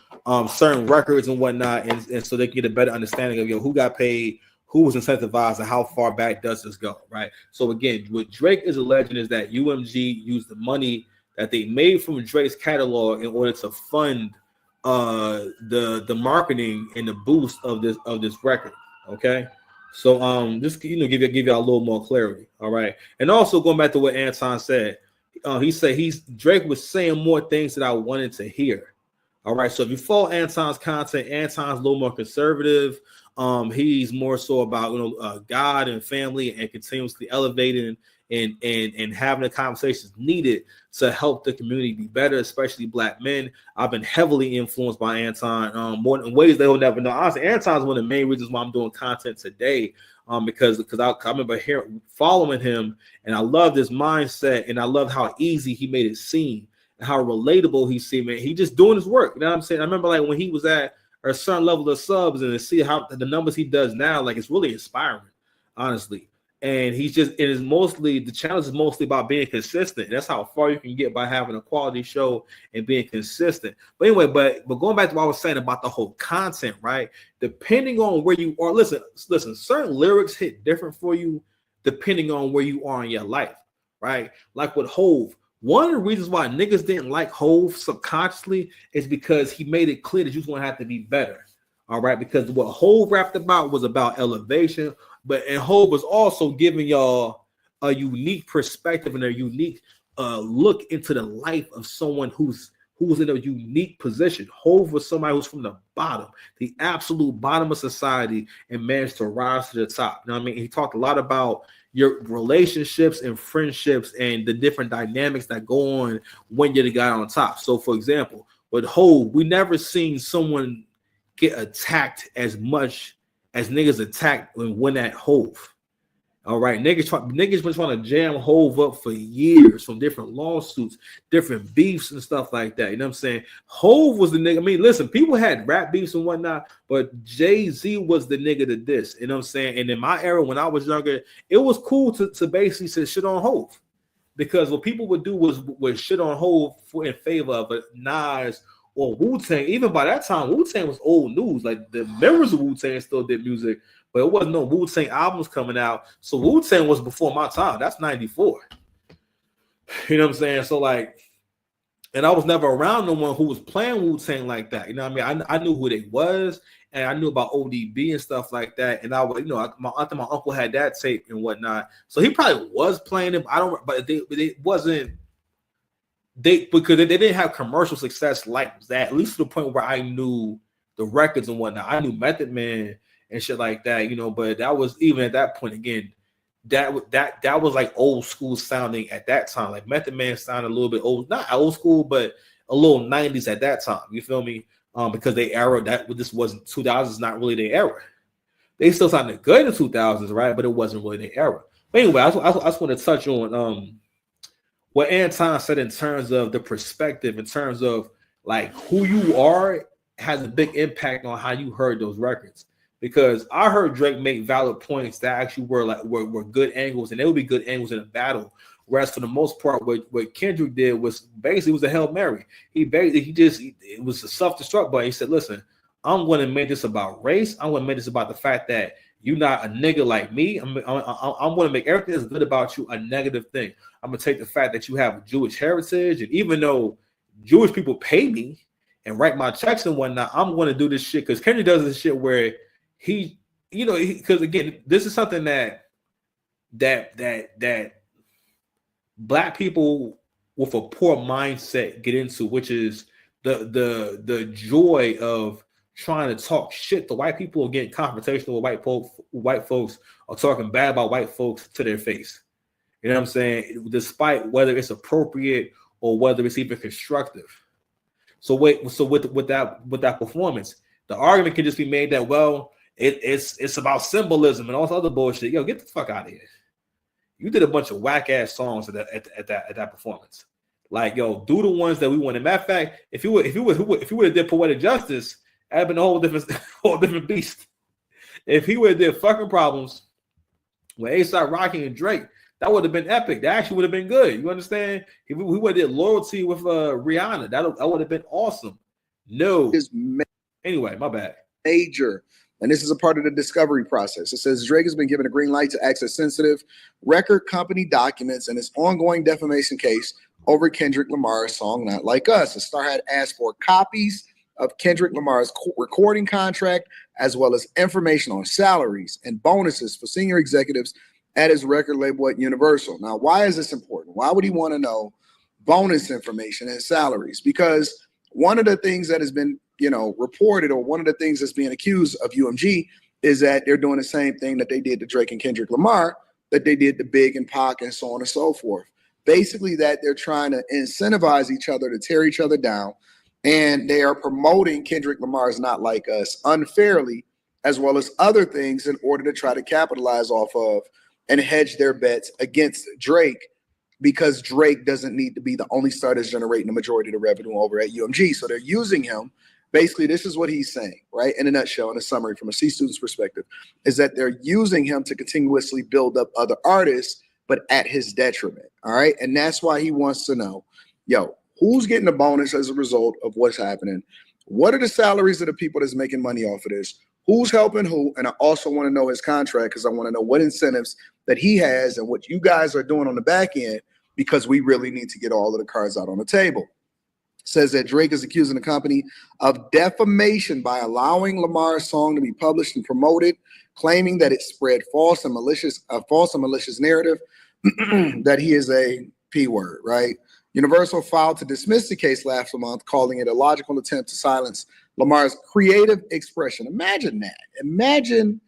certain records and whatnot, and so they can get a better understanding of who got paid, who was incentivized, and how far back does this go, right? So again, what Drake is alleging is that UMG used the money that they made from Drake's catalog in order to fund the marketing and the boost of this record. Okay, So just give y'all a little more clarity. All right. And also going back to what Anton said, he said Drake was saying more things that I wanted to hear. All right. So if you follow Anton's content, Anton's a little more conservative. He's more so about God and family and continuously elevating and having the conversations needed to help the community be better, especially Black men. I've been heavily influenced by Anton more in ways they will never know. Honestly, Anton's one of the main reasons why I'm doing content today, because I remember following him, and I love his mindset, and I love how easy he made it seem and how relatable he seemed. Man, he just doing his work. You know what I'm saying? I remember like when he was at a certain level of subs, and to see how the numbers he does now, like it's really inspiring, honestly. And he's just, it is mostly, the challenge is mostly about being consistent. That's how far you can get by having a quality show and being consistent. But anyway, but going back to what I was saying about the whole content, right? Depending on where you are, listen, certain lyrics hit different for you depending on where you are in your life, right? Like with Hove, one of the reasons why niggas didn't like Hove subconsciously is because he made it clear that you're going to have to be better, all right? Because what Hove rapped about was about elevation, and Hove was also giving y'all a unique perspective and a unique look into the life of someone who was in a unique position. Hove was somebody who's from the bottom, the absolute bottom of society, and managed to rise to the top. You know what I mean? He talked a lot about your relationships and friendships and the different dynamics that go on when you're the guy on top. So, for example, with Hove, we never seen someone get attacked as much as niggas attacked and win at Hove. All right, niggas been trying to jam Hove up for years from different lawsuits, different beefs and stuff like that. You know what I'm saying? Hove was the nigga. I mean, listen, people had rap beefs and whatnot, but Jay-Z was the nigga to this. You know what I'm saying? And in my era, when I was younger, it was cool to basically say shit on Hove, because what people would do was shit on Hove in favor of Nas or Wu-Tang. Even by that time, Wu-Tang was old news. Like the members of Wu-Tang still did music, but it wasn't no Wu-Tang albums coming out. So Wu-Tang was before my time. That's 94. You know what I'm saying? So like, and I was never around no one who was playing Wu-Tang like that. You know what I mean? I knew who they was, and I knew about ODB and stuff like that. And I was, my uncle had that tape and whatnot. So he probably was playing it. But they wasn't. Because they didn't have commercial success like that, at least to the point where I knew the records and whatnot. I knew Method Man and shit like that, but that was, even at that point, again, that was like old school sounding at that time. Like Method Man sounded a little bit old, not old school, but a little 90s at that time. You feel me? Because they era that this wasn't 2000s, not really their era. They still sounded good in the 2000s, right? But it wasn't really their era. But anyway, I just want to touch on what Anton said in terms of the perspective, in terms of like who you are, has a big impact on how you heard those records. Because I heard Drake make valid points that actually were good angles, and they would be good angles in a battle. Whereas for the most part, what Kendrick did was basically a Hail Mary. It was a self-destruct button. He said, listen, I'm going to make this about race. I'm going to make this about the fact that you're not a nigga like me. I'm going to make everything that's good about you a negative thing. I'm going to take the fact that you have Jewish heritage, and even though Jewish people pay me and write my checks and whatnot, I'm going to do this shit, because Kendrick does this shit where because again, this is something that Black people with a poor mindset get into, which is the joy of trying to talk shit to white people or getting confrontational with white folks or talking bad about white folks to their face. You know what I'm saying? Despite whether it's appropriate or whether it's even constructive. So with that performance, the argument can just be made that, well, it's about symbolism and all this other bullshit. Yo, get the fuck out of here. You did a bunch of whack ass songs at that performance. Like, yo, do the ones that we wanted. Matter of fact, if you would have did Poetic Justice, that'd been a whole different beast. If he would have did Fucking Problems with A$AP Rocky and Drake, that would have been epic. That actually would have been good. You understand? If we would have did Loyalty with Rihanna, that would have been awesome. No. Anyway, my bad. Major. And this is a part of the discovery process. It says Drake has been given a green light to access sensitive record company documents in his ongoing defamation case over Kendrick Lamar's song Not Like Us. The star had asked for copies of Kendrick Lamar's recording contract, as well as information on salaries and bonuses for senior executives at his record label at Universal. Now, why is this important? Why would he want to know bonus information and salaries? Because one of the things that has been, reported, or one of the things that's being accused of UMG, is that they're doing the same thing that they did to Drake and Kendrick Lamar, that they did to Big and Pac and so on and so forth. Basically, that they're trying to incentivize each other to tear each other down, and they are promoting Kendrick Lamar's Not Like Us unfairly, as well as other things, in order to try to capitalize off of and hedge their bets against Drake, because Drake doesn't need to be the only star that's generating the majority of the revenue over at UMG. So they're using him. Basically, this is what he's saying, right? In a nutshell, in a summary from a C student's perspective, is that they're using him to continuously build up other artists, but at his detriment, all right? And that's why he wants to know, who's getting a bonus as a result of what's happening? What are the salaries of the people that's making money off of this? Who's helping who? And I also want to know his contract, because I want to know what incentives that he has and what you guys are doing on the back end, because we really need to get all of the cards out on the table. Says that Drake is accusing the company of defamation by allowing Lamar's song to be published and promoted, claiming that it spread false and malicious narrative that he is a P word, right? Universal filed to dismiss the case last month, calling it a logical attempt to silence Lamar's creative expression. Imagine that. Imagine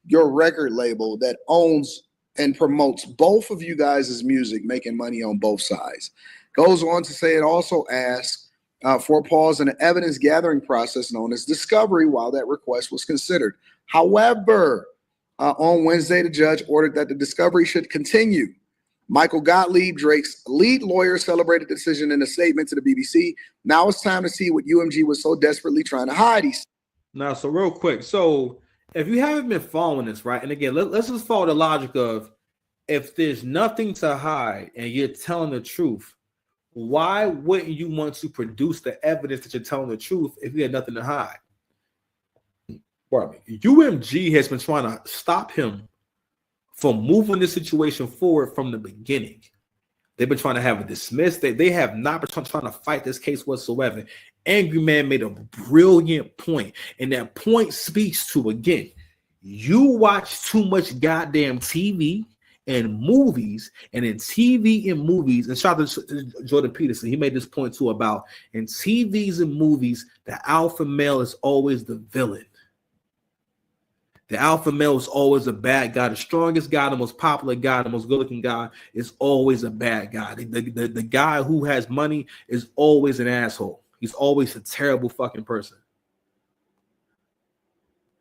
your record label that owns and promotes both of you guys' music, making money on both sides. Goes on to say it also asks for a pause in the evidence gathering process known as discovery while that request was considered. However, on Wednesday, the judge ordered that the discovery should continue. Michael Gottlieb, Drake's lead lawyer, celebrated the decision in a statement to the BBC. Now it's time to see what UMG was so desperately trying to hide. Now, so real quick. So if you haven't been following this, right? And again, let's just follow the logic of, if there's nothing to hide and you're telling the truth, why wouldn't you want to produce the evidence that you're telling the truth if you had nothing to hide? UMG has been trying to stop him from moving this situation forward from the beginning. They've been trying to have it dismissed. They have not been trying to fight this case whatsoever. Angry Man made a brilliant point, and that point speaks to, again, you watch too much goddamn TV and movies, and in TV and movies, and shout out to Jordan Peterson, he made this point too about, in TVs and movies, the alpha male is always the villain. The alpha male is always a bad guy. The strongest guy, the most popular guy, the most good-looking guy is always a bad guy. The guy who has money is always an asshole. He's always a terrible fucking person.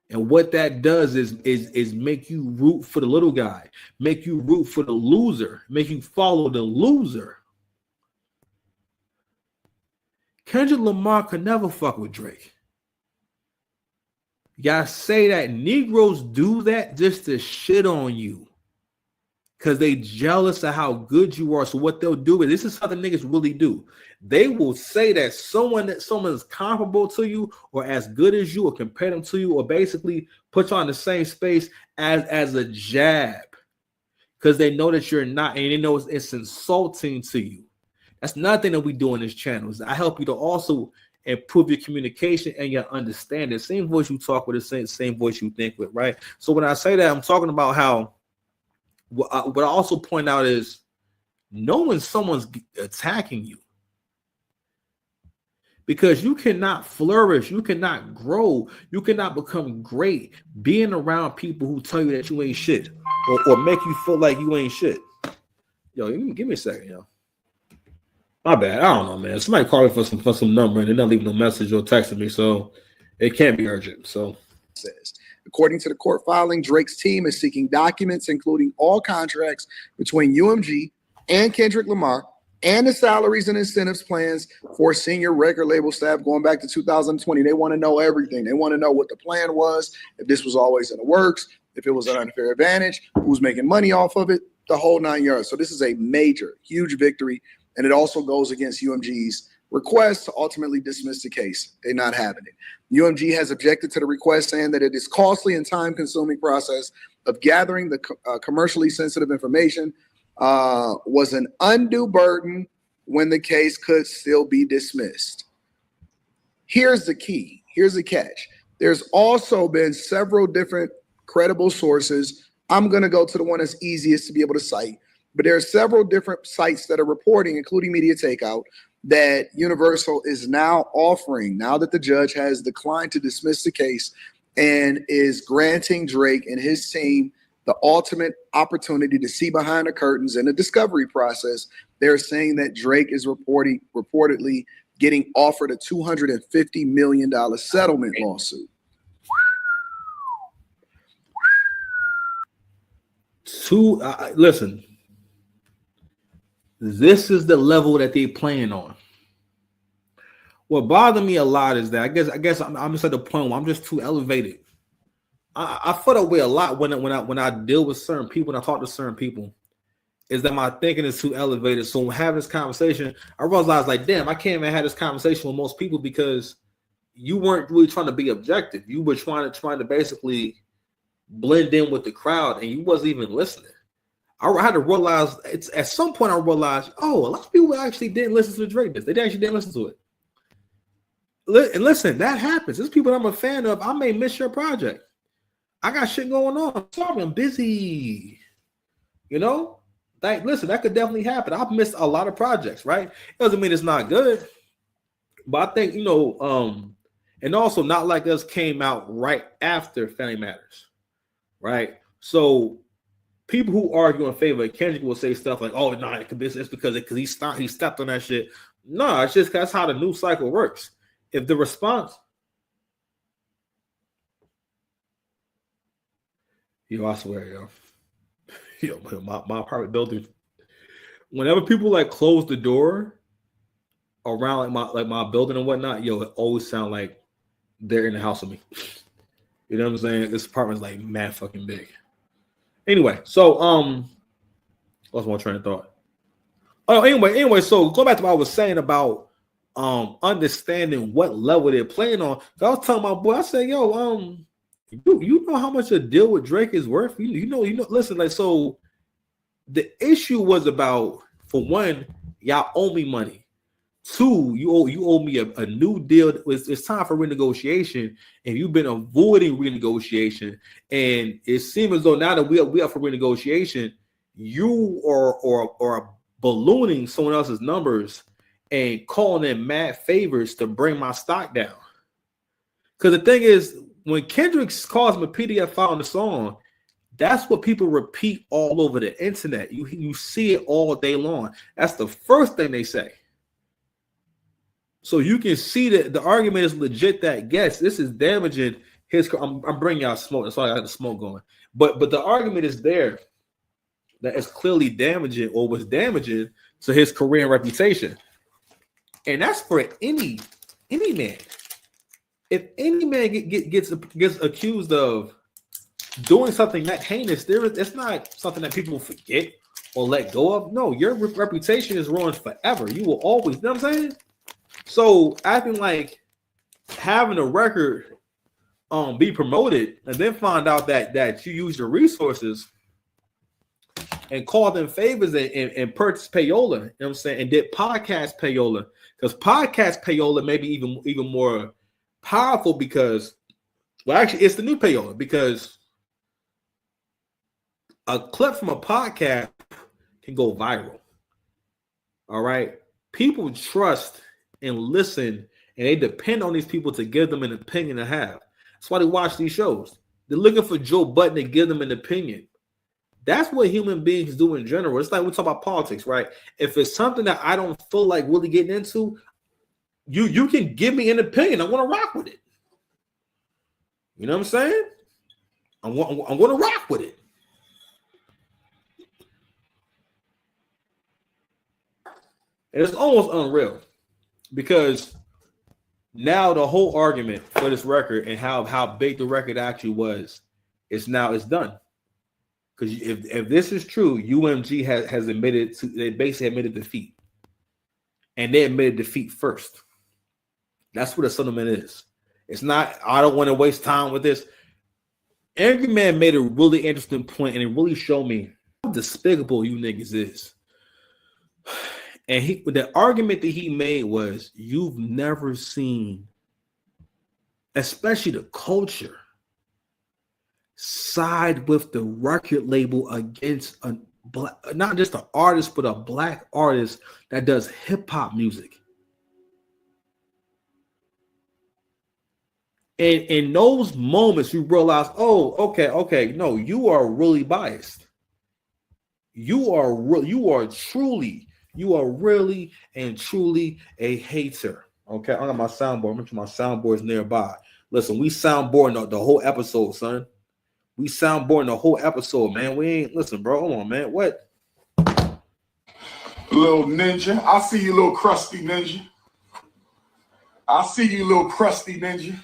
And what that does is make you root for the little guy, make you root for the loser, make you follow the loser. Kendrick Lamar could never fuck with Drake. Y'all say that Negroes do that just to shit on you, because they jealous of how good you are. So what they'll do is, this is something niggas really do. They will say that someone is comparable to you, or as good as you, or compare them to you, or basically put you on the same space as a jab, because they know that you're not, and they know it's insulting to you. That's another thing that we do on this channel, is I help you to also improve your communication and your understanding. Same voice you talk with, the same voice you think with, right? So when I say that, I'm talking about how, what I also point out is, knowing someone's attacking you, because you cannot flourish, you cannot grow, you cannot become great being around people who tell you that you ain't shit, or make you feel like you ain't shit. Yo, give me a second, yo. My bad. I don't know, man. Somebody called me for some number and they're not leaving no message or texting me, so it can't be urgent. So, says, according to the court filing, Drake's team is seeking documents including all contracts between UMG and Kendrick Lamar, and the salaries and incentives plans for senior record label staff going back to 2020. They want to know everything. They want to know what the plan was, if this was always in the works, if it was an unfair advantage, who's making money off of it, the whole 9 yards. So this is a major, huge victory. And it also goes against UMG's request to ultimately dismiss the case. They're not having it. UMG has objected to the request, saying that it is costly and time-consuming process of gathering the commercially sensitive information was an undue burden when the case could still be dismissed. Here's the key. Here's the catch. There's also been several different credible sources. I'm going to go to the one that's easiest to be able to cite, but there are several different sites that are reporting, including Media Takeout, that Universal is now offering, now that the judge has declined to dismiss the case and is granting Drake and his team the ultimate opportunity to see behind the curtains in the discovery process. They're saying that Drake is reportedly getting offered a $250 million settlement lawsuit. Listen, this is the level that they playing on. What bothered me a lot is that I guess I'm just at the point where I'm just too elevated. I feel that way a lot when I deal with certain people, when I talk to certain people, is that my thinking is too elevated. So when having this conversation, I realized like, damn, I can't even have this conversation with most people because you weren't really trying to be objective. You were trying to basically blend in with the crowd, and you wasn't even listening. I had to realize at some point I realized, oh, a lot of people actually didn't listen to Drake. They actually didn't listen to it. And listen, that happens. There's people that I'm a fan of. I may miss your project. I got shit going on. Sorry, I'm busy. You know? Like, listen, that could definitely happen. I've missed a lot of projects, right? It doesn't mean it's not good. But I think, and also Not Like Us came out right after Family Matters. Right? So people who argue in favor of Kendrick will say stuff like, oh, no, it's because he stepped on that shit. No, it's just that's how the news cycle works. If the response, I swear, my apartment building, whenever people like close the door around my building and whatnot, it always sound like they're in the house with me. You know what I'm saying? This apartment's like mad fucking big. Anyway, so what's my train of thought? Oh, anyway, so go back to what I was saying about understanding what level they're playing on. I was telling my boy, I said, yo, you know how much a deal with Drake is worth? You know, listen, like, so the issue was about, for one, y'all owe me money. Two, you owe me a new deal. It's time for renegotiation, and you've been avoiding renegotiation. And it seems as though now that we are for renegotiation, you are ballooning someone else's numbers and calling in mad favors to bring my stock down. Because the thing is, when Kendrick calls him a PDF file on the song, that's what people repeat all over the internet. You see it all day long. That's the first thing they say. So you can see that the argument is legit that, yes, this is damaging his. I'm bringing out smoke. That's why I got the smoke going. But the argument is there that it's clearly damaging or was damaging to his career and reputation. And that's for any man. If any man gets accused of doing something that heinous, it's not something that people forget or let go of. No, your reputation is ruined forever. You will always, you know what I'm saying? So acting like having a record be promoted and then find out that you use your resources and call them favors and purchase payola, you know what I'm saying, and did podcast payola, because podcast payola may be even more powerful because, well, actually, it's the new payola, because a clip from a podcast can go viral. All right, people trust and listen, and they depend on these people to give them an opinion to have. That's why they watch these shows. They're looking for Joe Budden to give them an opinion. That's what human beings do in general. It's like we talk about politics, right? If it's something that I don't feel like really getting into, you can give me an opinion. I want to rock with it. You know what I'm saying? I'm going to rock with it. And it's almost unreal, because now the whole argument for this record and how big the record actually was, it's done. Because if this is true, UMG has admitted they basically admitted defeat, and they admitted defeat first. That's what a settlement is. It's not, I don't want to waste time with this. Angry Man made a really interesting point, and it really showed me how despicable you niggas is. And the argument that he made was, you've never seen especially the culture, side with the record label against a black, not just an artist, but a black artist that does hip hop music. And in those moments, you realize, oh, okay, no, you are really biased. You are really and truly a hater. Okay, I got my soundboard. Make sure my soundboard's nearby. Listen, we soundboarding the whole episode, son. We soundboarding the whole episode, man. We ain't listen, bro. Hold on, man. What? Little ninja. I see you, little crusty ninja. I see you, little crusty ninja.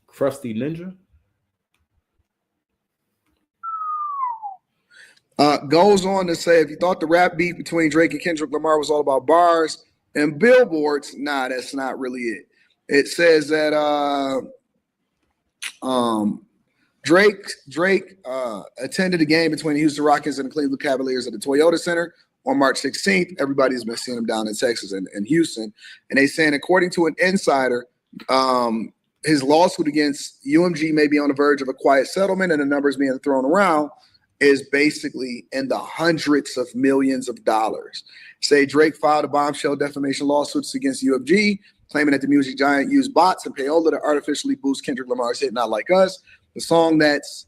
Crusty ninja? Goes on to say, if you thought the rap beef between Drake and Kendrick Lamar was all about bars and billboards, nah, that's not really it. It says that Drake attended a game between the Houston Rockets and the Cleveland Cavaliers at the Toyota Center on March 16th. Everybody's been seeing him down in Texas and Houston. And they saying, according to an insider, his lawsuit against UMG may be on the verge of a quiet settlement, and the numbers being thrown around is basically in the hundreds of millions of dollars. Say Drake filed a bombshell defamation lawsuits against UMG, claiming that the music giant used bots and payola to artificially boost Kendrick Lamar's hit "Not Like Us," the song that's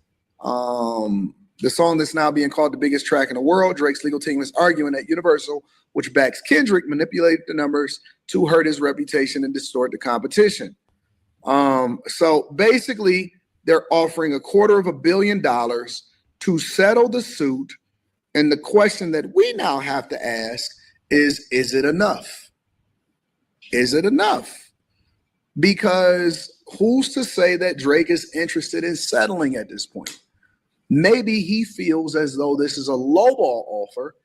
now being called the biggest track in the world. Drake's legal team is arguing that Universal, which backs Kendrick, manipulated the numbers to hurt his reputation and distort the competition. So basically, they're offering $250 million to settle the suit. And the question that we now have to ask is it enough? Is it enough? Because who's to say that Drake is interested in settling at this point? Maybe he feels as though this is a lowball offer.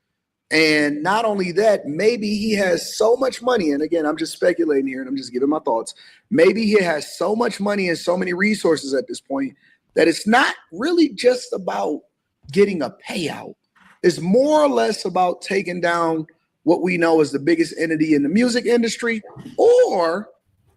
And not only that, maybe he has so much money. And again, I'm just speculating here and I'm just giving my thoughts. Maybe he has so much money and so many resources at this point that it's not really just about getting a payout. It's more or less about taking down what we know is the biggest entity in the music industry, or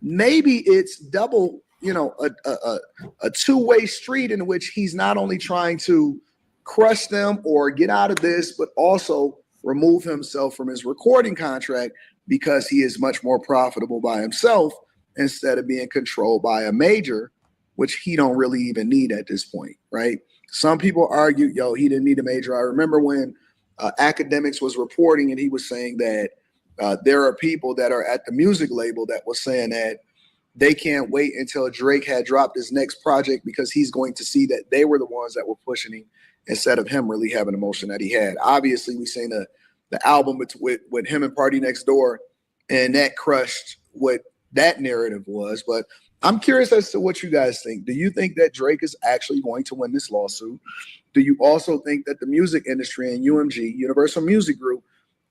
maybe it's double, a two-way street in which he's not only trying to crush them or get out of this, but also remove himself from his recording contract because he is much more profitable by himself instead of being controlled by a major, which he don't really even need at this point, right? Some people argue, he didn't need a major. I remember when Academics was reporting and he was saying that there are people that are at the music label that was saying that they can't wait until Drake had dropped his next project because he's going to see that they were the ones that were pushing him instead of him really having the emotion that he had. Obviously, we seen the album with him and Party Next Door, and that crushed what that narrative was. But I'm curious as to what you guys think. Do you think that Drake is actually going to win this lawsuit? Do you also think that the music industry and UMG, Universal Music Group,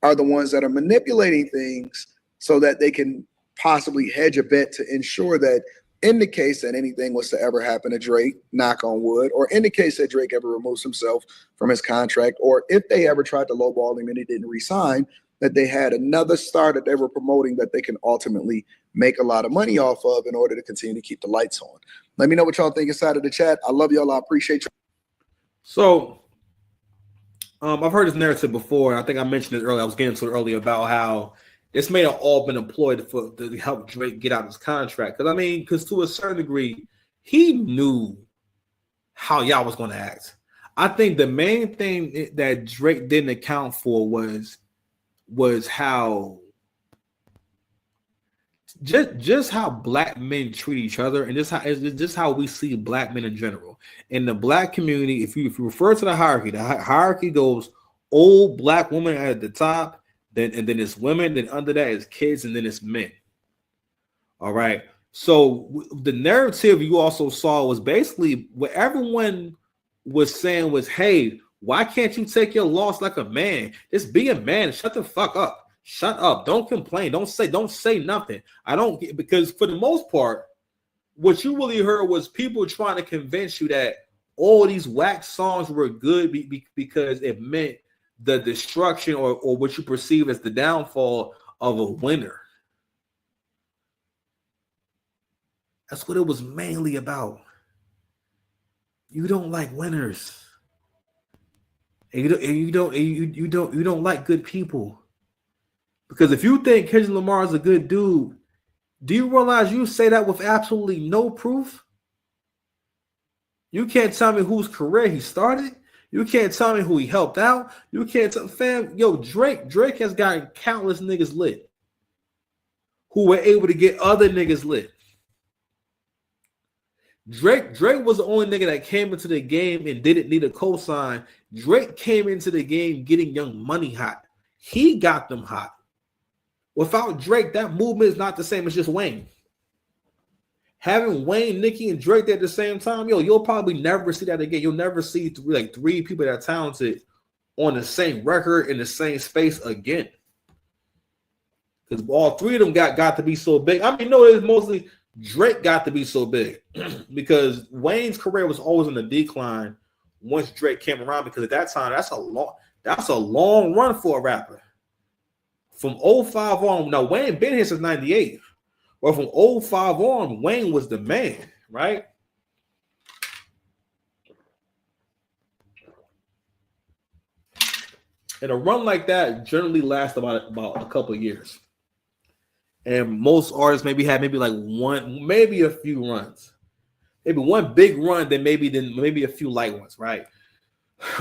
are the ones that are manipulating things so that they can possibly hedge a bet to ensure that in the case that anything was to ever happen to Drake, knock on wood, or in the case that Drake ever removes himself from his contract, or if they ever tried to lowball him and he didn't resign, that they had another star that they were promoting that they can ultimately make a lot of money off of in order to continue to keep the lights on. Let me know what y'all think inside of the chat. I love y'all. I appreciate you. So I've heard this narrative before. I think I mentioned it earlier. I was getting to it earlier about how this may have all been employed to help Drake get out of his contract. Because to a certain degree, he knew how y'all was going to act. I think the main thing that Drake didn't account for was how just how black men treat each other, and just how we see black men in general. In the black community, if you refer to the hierarchy goes old black woman at the top, then it's women, then under that is kids, and then it's men. All right. So the narrative you also saw was basically what everyone was saying was, hey, why can't you take your loss like a man? Just be a man. Shut the fuck up. Shut up. Don't complain. Don't say nothing. Because for the most part, what you really heard was people trying to convince you that all these whack songs were good because it meant the destruction or what you perceive as the downfall of a winner. That's what it was mainly about. You don't like winners. And you don't like good people. Because if you think Kendrick Lamar is a good dude, do you realize you say that with absolutely no proof? You can't tell me whose career he started. You can't tell me who he helped out. You can't tell Drake has gotten countless niggas lit who were able to get other niggas lit. Drake was the only nigga that came into the game and didn't need a cosign. Drake came into the game getting Young Money hot. He got them hot. Without Drake, that movement is not the same as just Wayne. Having Wayne, Nicki, and Drake there at the same time, you'll probably never see that again. You'll never see three people that are talented on the same record in the same space again. Because all three of them got to be so big. I mean, no, it's mostly Drake got to be so big because Wayne's career was always in the decline once Drake came around. Because at that time, that's a long run for a rapper. From 05 on, now Wayne been here since 98. Well, from 05 on, Wayne was the man, right? And a run like that generally lasts about a couple of years. And most artists maybe like one, maybe a few runs. Maybe one big run, then maybe a few light ones, right?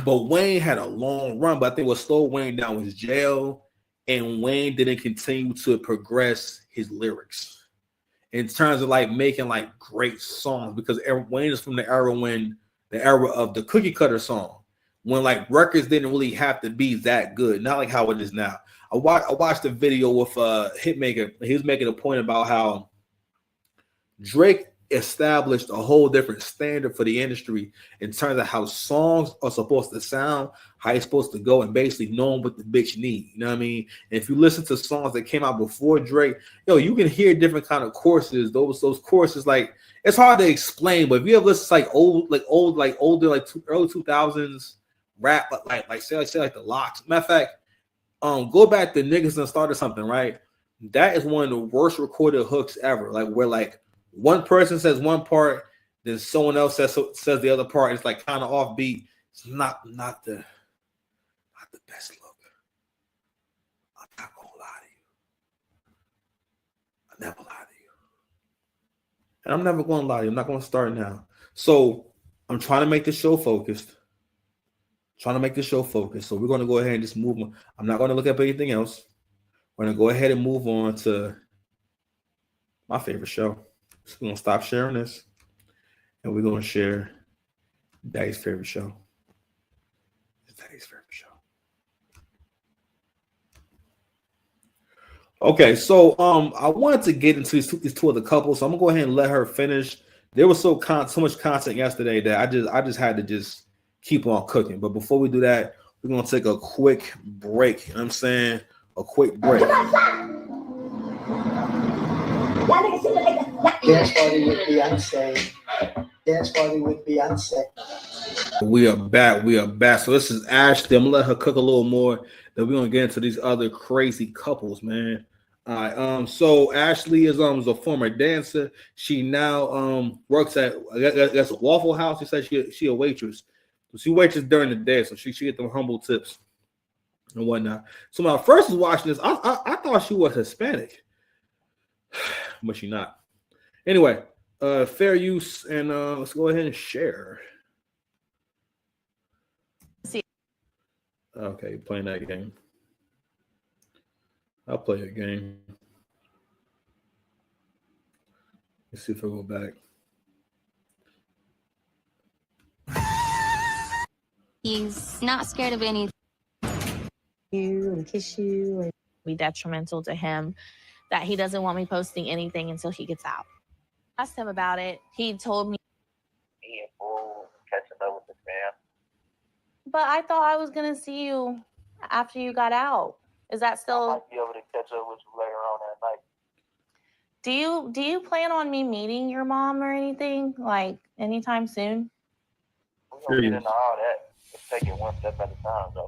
But Wayne had a long run, but I think what slowed Wayne down was jail, and Wayne didn't continue to progress his lyrics in terms of making great songs, because Wayne is from the era of the cookie cutter song, when records didn't really have to be that good, not like how it is now. I watched a video with Hitmaker. He was making a point about how Drake established a whole different standard for the industry in terms of how songs are supposed to sound, how it's supposed to go, and basically knowing what the bitch need. You know what I mean? And if you listen to songs that came out before Drake, you can hear different kind of choruses. Those choruses, it's hard to explain, but if you ever listen to older early 2000s rap, but say the Locks. Matter of fact, go back to Niggas Done Started Something, right? That is one of the worst recorded hooks ever. Where one person says one part, then someone else says the other part. It's kind of offbeat. It's not the best look. I'm not gonna lie to you. I never lie to you, and I'm never gonna lie to you. I'm not gonna start now. So I'm trying to make the show focused. So we're going to go ahead and just move on. I'm not going to look up anything else. We're going to go ahead and move on to my favorite show. So we're going to stop sharing this, and we're going to share Daddy's favorite show. Daddy's favorite show. Okay, so I wanted to get into these two other couples, so I'm going to go ahead and let her finish. There was so much content yesterday that I just had to just keep on cooking. But before we do that, we're going to take a quick break. You know what I'm saying? A quick break. Dance party with Beyonce. Dance party with Beyonce. We are back. So this is Ashley. I'm going to let her cook a little more. Then we're going to get into these other crazy couples, man. All right. So Ashley is a former dancer. She now works at that's a Waffle House. She said she a waitress. So she waitress during the day, so she get them humble tips and whatnot. So when I first was watching this, I thought she was Hispanic, but she not. Anyway, fair use, and let's go ahead and share. See. Okay, playing that game. I'll play a game. Let's see if I go back. He's not scared of anything. You and kiss you and be detrimental to him, that he doesn't want me posting anything until he gets out. I asked him about it. He told me. Me and Bull catching up with the fam. But I thought I was going to see you after you got out. Is that still? I might be able to catch up with you later on that night. Do you plan on me meeting your mom or anything anytime soon? We're going to get into all that. Let's take it one step at a time, though.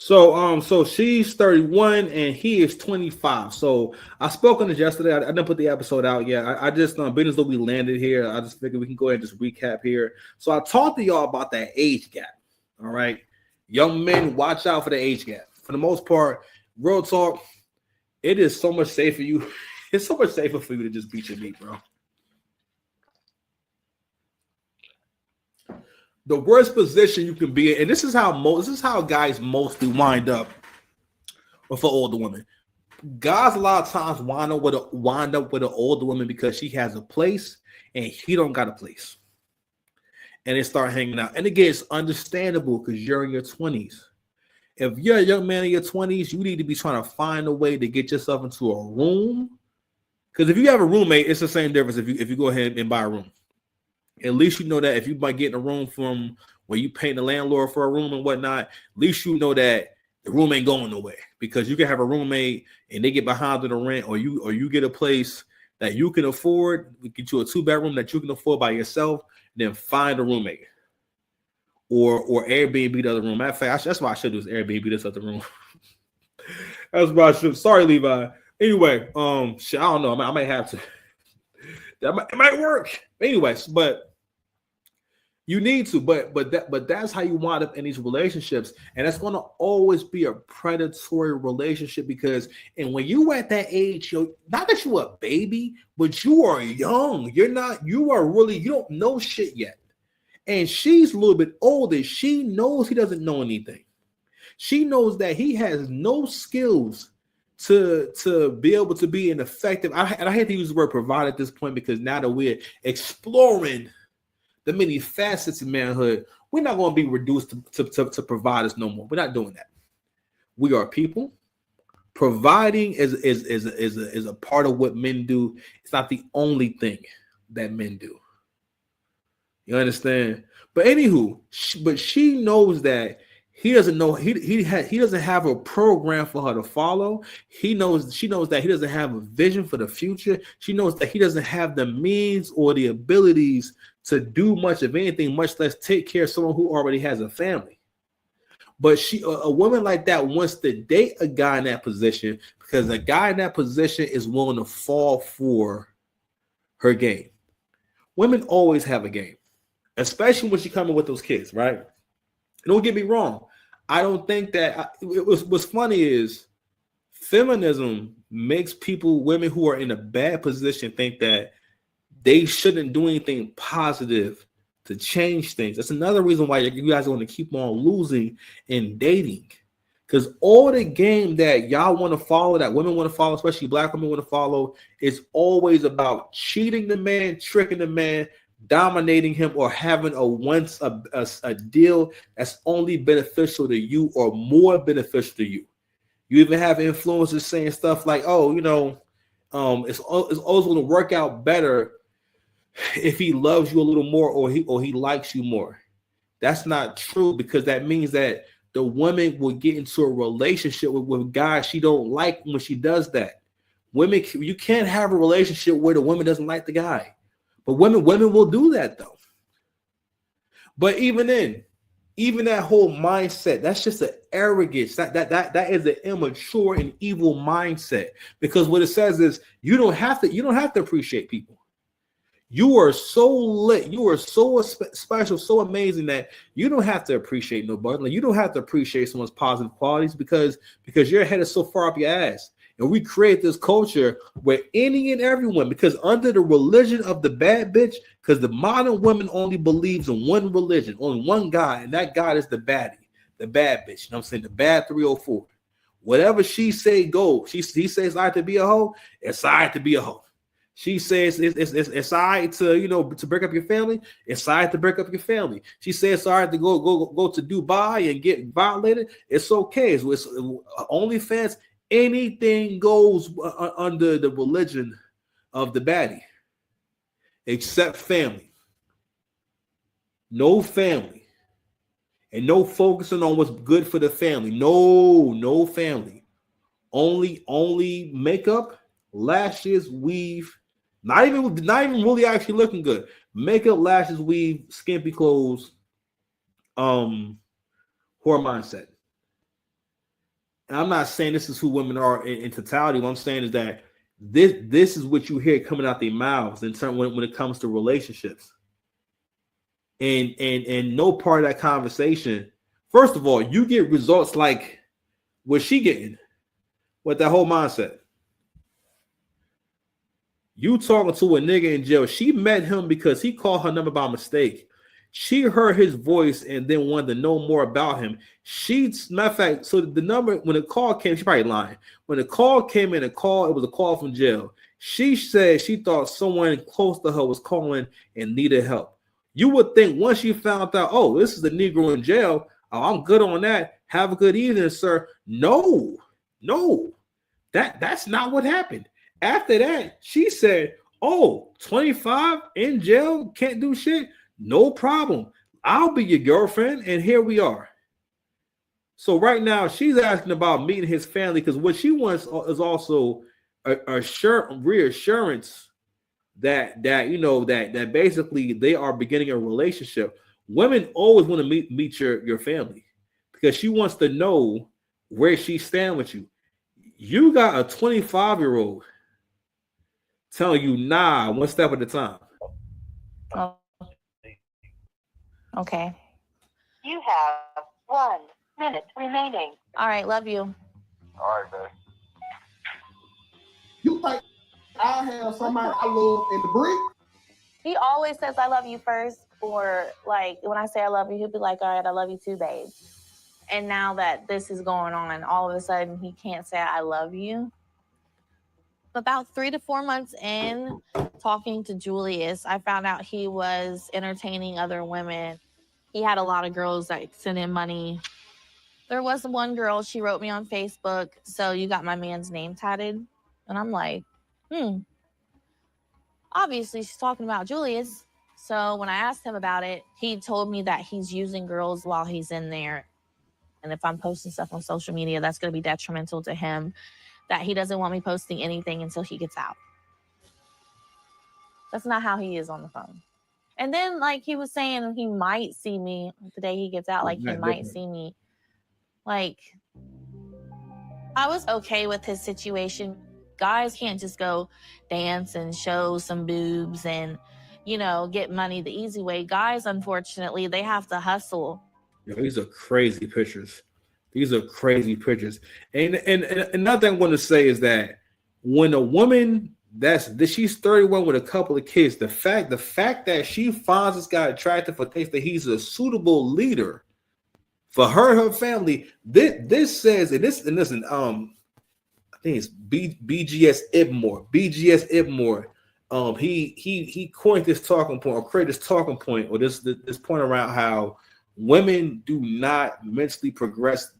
So she's 31 and he is 25. So I spoke on this yesterday. I didn't put the episode out yet. I just being as though we landed here, I just figured we can go ahead and just recap here. So I talked to y'all about that age gap. All right. Young men, watch out for the age gap. For the most part, real talk, it is so much safer you. It's so much safer for you to just beat your meat, bro. The worst position you can be in, and this is how guys mostly wind up with an older woman. Guys a lot of times wind up with an older woman because she has a place and he don't got a place. And they start hanging out. And again, it's understandable because you're in your 20s. If you're a young man in your 20s, you need to be trying to find a way to get yourself into a room. Because if you have a roommate, it's the same difference if you go ahead and buy a room. At least you know that if you might get in a room from where you paying the landlord for a room and whatnot, at least you know that the room ain't going nowhere. Because you can have a roommate and they get behind on the rent, or you get a place that you can afford, get you a 2-bedroom that you can afford by yourself, then find a roommate. Or Airbnb the other room. Matter of fact, that's what I should do is Airbnb this other room. That's what I should. Sorry, Levi. Anyway, I don't know. I might have to. It might work. Anyways, but you need to. But that's how you wind up in these relationships, and that's going to always be a predatory relationship because, and when you at that age, not that you a baby, but you are young. You don't know shit yet. And she's a little bit older. She knows he doesn't know anything. She knows that he has no skills to be able to be an effective. I hate to use the word provide at this point because now that we're exploring the many facets of manhood, we're not going to be reduced to providers no more. We're not doing that. We are people. Providing is a part of what men do. It's not the only thing that men do. You understand? But anywho, she knows that he doesn't know. He doesn't have a program for her to follow. She knows that he doesn't have a vision for the future. She knows that he doesn't have the means or the abilities to do much of anything, much less take care of someone who already has a family. But a woman like that wants to date a guy in that position because a guy in that position is willing to fall for her game. Women always have a game. Especially when she coming with those kids, right? Don't get me wrong. I don't think that what's funny is feminism makes women who are in a bad position think that they shouldn't do anything positive to change things. That's another reason why you guys want to keep on losing in dating. Because all the game that y'all want to follow, that women want to follow, especially black women want to follow, is always about cheating the man, tricking the man, dominating him, or having a deal that's only beneficial to you or more beneficial to you. You even have influencers saying stuff like, "Oh, it's always going to work out better if he loves you a little more or he likes you more." That's not true because that means that the woman will get into a relationship with guys she don't like when she does that. Women, you can't have a relationship where the woman doesn't like the guy. But women will do that though. But even that whole mindset, that's just an arrogance. That is an immature and evil mindset. Because what it says is you don't have to appreciate people. You are so lit, you are so special, so amazing that you don't have to appreciate nobody. Like, you don't have to appreciate someone's positive qualities because your head is so far up your ass. And we create this culture where any and everyone, because under the religion of the bad bitch, because the modern woman only believes in one religion, only one God, and that God is the baddie, the bad bitch. You know what I'm saying? The bad 304. Whatever she say go. He says it's all right to be a hoe, it's all right to be a hoe. She says it's all right to break up your family, it's all right to break up your family. She says it's all right to go to Dubai and get violated, it's okay. It's OnlyFans. Anything goes under the religion of the baddie, except family. No family. And no focusing on what's good for the family. No family. Only makeup, lashes, weave. Not even really actually looking good. Makeup, lashes, weave, skimpy clothes, whore mindset. and I'm not saying this is who women are in totality. What I'm saying is that this is what you hear coming out their mouths in terms when it comes to relationships. And no part of that conversation. First of all, you get results like what she getting with that whole mindset. You talking to a nigga in jail. She met him because he called her number by mistake. She heard his voice and then wanted to know more about him. Matter of fact, so the number, when the call came, she probably lying. When the call came in, it was a call from jail. She said she thought someone close to her was calling and needed help. You would think once you found out, oh, this is the Negro in jail, oh, I'm good on that. Have a good evening, sir. No, that's not what happened. After that, she said, oh, 25 in jail, can't do shit. No problem. I'll be your girlfriend, and here we are. So right now, she's asking about meeting his family because what she wants is also a reassurance that basically they are beginning a relationship. Women always want to meet your family because she wants to know where she stands with you. You got a 25-year-old telling you, nah, one step at a time. Oh. Okay. You have 1 minute remaining. All right. Love you. All right, man. You think I have somebody I love in the brick? He always says, I love you first. Or like when I say I love you, he'll be like, all right, I love you too, babe. And now that this is going on, all of a sudden he can't say I love you. About 3 to 4 months in talking to Julius, I found out he was entertaining other women. He had a lot of girls that sent him money. There was one girl, she wrote me on Facebook, so you got my man's name tatted. And I'm like, obviously she's talking about Julius. So when I asked him about it, he told me that he's using girls while he's in there. And if I'm posting stuff on social media, that's going to be detrimental to him, that he doesn't want me posting anything until he gets out. That's not how he is on the phone. And then, like, he was saying he might see me the day he gets out. Like, he might see me. Like, I was okay with his situation. Guys can't just go dance and show some boobs and, get money the easy way. Guys, unfortunately, they have to hustle. These are crazy pictures. And another thing I want to say is that when a woman she's 31 with a couple of kids, the fact that she finds this guy attractive or thinks that he's a suitable leader for her family, this says, and listen, I think it's BGS Ibmore. He coined this talking point, or created this talking point, or this point around how women do not mentally progress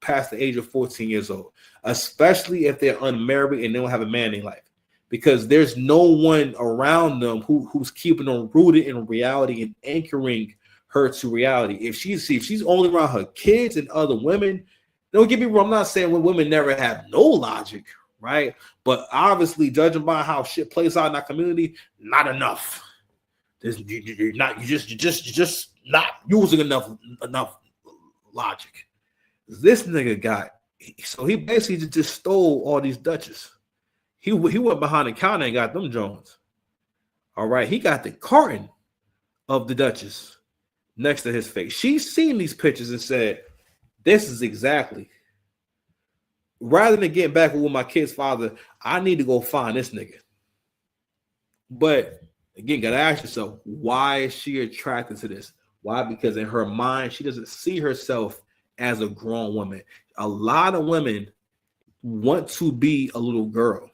past the age of 14 years old, especially if they're unmarried and they don't have a man in life, because there's no one around them who's keeping them rooted in reality and anchoring her to reality. If she's only around her kids and other women, don't get me wrong, I'm not saying when women never have no logic, right? But obviously, judging by how shit plays out in our community, not enough. You're just not using enough logic. This nigga he basically just stole all these Dutches. He went behind the counter and got them Jones. All right, he got the carton of the Dutches next to his face. She's seen these pictures and said, this is exactly. Rather than getting back with my kid's father, I need to go find this nigga. But again, gotta ask yourself, why is she attracted to this? Why? Because in her mind, she doesn't see herself as a grown woman. A lot of women want to be a little girl.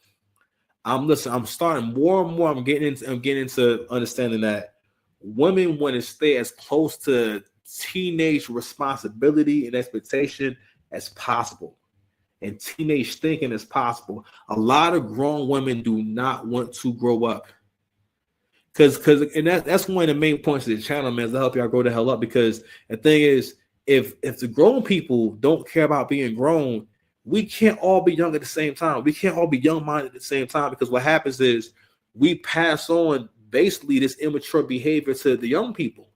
I'm starting more and more. I'm getting into understanding that women want to stay as close to teenage responsibility and expectation as possible, and teenage thinking as possible. A lot of grown women do not want to grow up. Because that's one of the main points of the channel, man, is to help y'all grow the hell up. Because the thing is, if the grown people don't care about being grown, we can't all be young at the same time. We can't all be young-minded at the same time, because what happens is we pass on basically this immature behavior to the young people.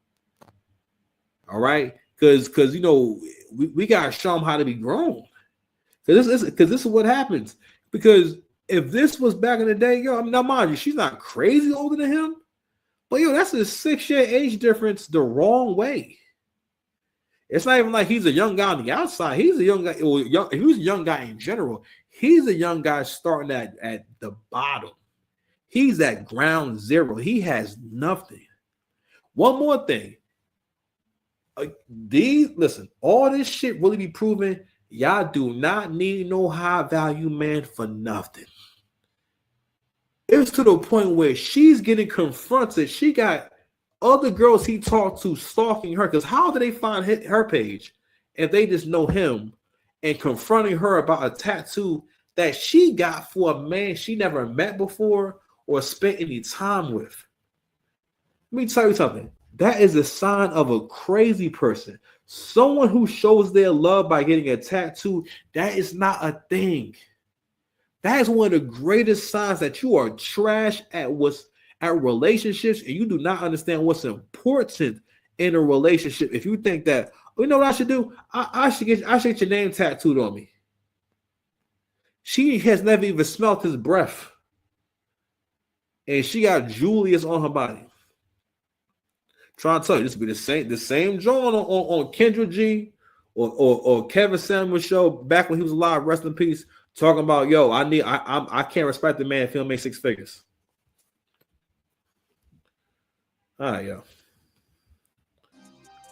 All right? Because we got to show them how to be grown. Because this is what happens. Because if this was back in the day, yo, I mean, now mind you, she's not crazy older than him, but yo, that's a 6-year age difference the wrong way. It's not even like he's a young guy on the outside. He's a young guy. Well, he was a young guy in general. He's a young guy starting at the bottom. He's at ground zero. He has nothing. One more thing. Listen, all this shit really be proven. Y'all do not need no high value man for nothing. It's to the point where she's getting confronted. She got other girls he talked to stalking her, because how do they find her page if they just know him, and confronting her about a tattoo that she got for a man she never met before or spent any time with? Let me tell you something. That is a sign of a crazy person. Someone who shows their love by getting a tattoo, that is not a thing. That is one of the greatest signs that you are trash at relationships, and you do not understand what's important in a relationship. If you think that, you know what I should do? I should get your name tattooed on me. She has never even smelled his breath, and she got Julius on her body. Trying to tell you, this will be the same John on Kendra G or Kevin Samuel show back when he was alive, rest in peace, talking about, yo, I can't respect the man if he don't make 6 figures. All right, yo.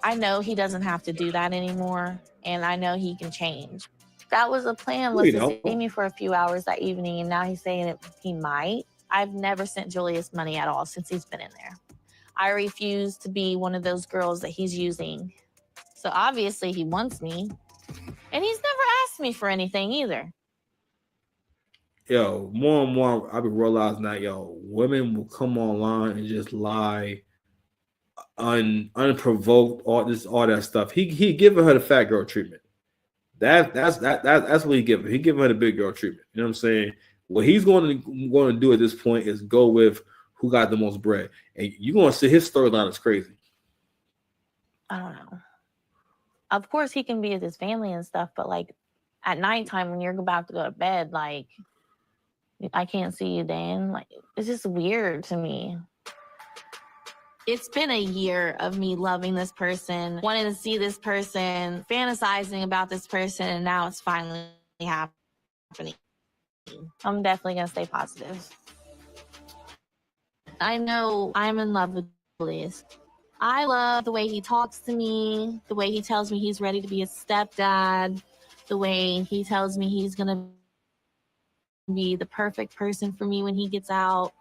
I know he doesn't have to do that anymore, and I know he can change. That was the plan, was to see me for a few hours that evening, and now he's saying that he might. I've never sent Julius money at all since he's been in there. I refuse to be one of those girls that he's using. So obviously he wants me, and he's never asked me for anything either. Yo, more and more I've been realizing that, yo, women will come online and just lie unprovoked, all that stuff. He giving her the fat girl treatment. That's what he giving. He giving her the big girl treatment. You know what I'm saying? What he's going to do at this point is go with who got the most bread, and you're going to see his storyline is crazy. I don't know. Of course, he can be with his family and stuff, but like at nighttime when you're about to go to bed, like I can't see you, Dan. Like it's just weird to me. It's been a year of me loving this person, wanting to see this person, fantasizing about this person, and now it's finally happening. I'm definitely going to stay positive. I know I'm in love with Julius. I love the way he talks to me, the way he tells me he's ready to be a stepdad, the way he tells me he's going to be the perfect person for me when he gets out.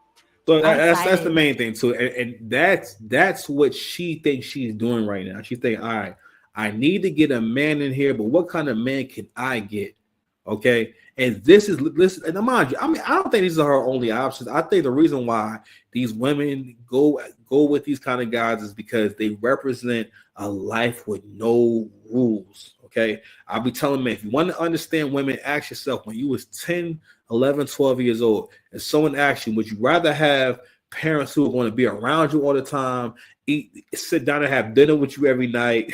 So that's the main thing too, and that's what she thinks she's doing right now. She's thinking, all right, I need to get a man in here, but what kind of man can I get? Okay, and this is listen, and mind you, I mean, I don't think these are her only options. I think the reason why these women go with these kind of guys is because they represent a life with no rules. Okay, I'll be telling men, if you want to understand women, ask yourself when you was 10, 11, 12 years old, and someone asks you, would you rather have parents who are going to be around you all the time, sit down and have dinner with you every night,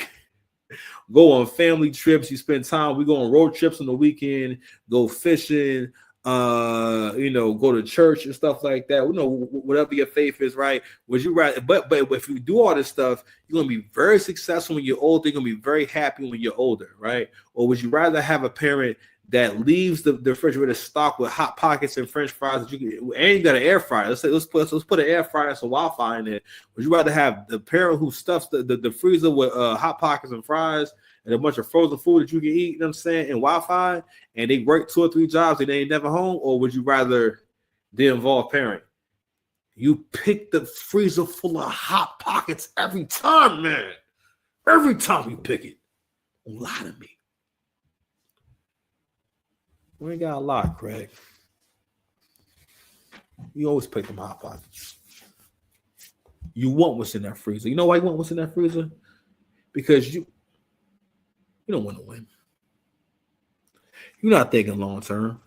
go on family trips, you spend time, we go on road trips on the weekend, go fishing, go to church and stuff like that, whatever your faith is, right? Would you rather, but if you do all this stuff, you're going to be very successful when you're older, you're going to be very happy when you're older, right? Or would you rather have a parent that leaves the refrigerator stocked with hot pockets and French fries that you can, and you got an air fryer? Let's put an air fryer and some Wi-Fi in it. Would you rather have the parent who stuffs the freezer with hot pockets and fries and a bunch of frozen food that you can eat, you know what I'm saying, and Wi-Fi, and they work 2 or 3 jobs and they ain't never home? Or would you rather the involved parent? You pick the freezer full of hot pockets every time, man. Every time you pick it. Lie to me. We ain't got a lot, Craig. You always pick them hot pockets. You want what's in that freezer. You know why you want what's in that freezer? Because you don't want to win. You're not thinking long term.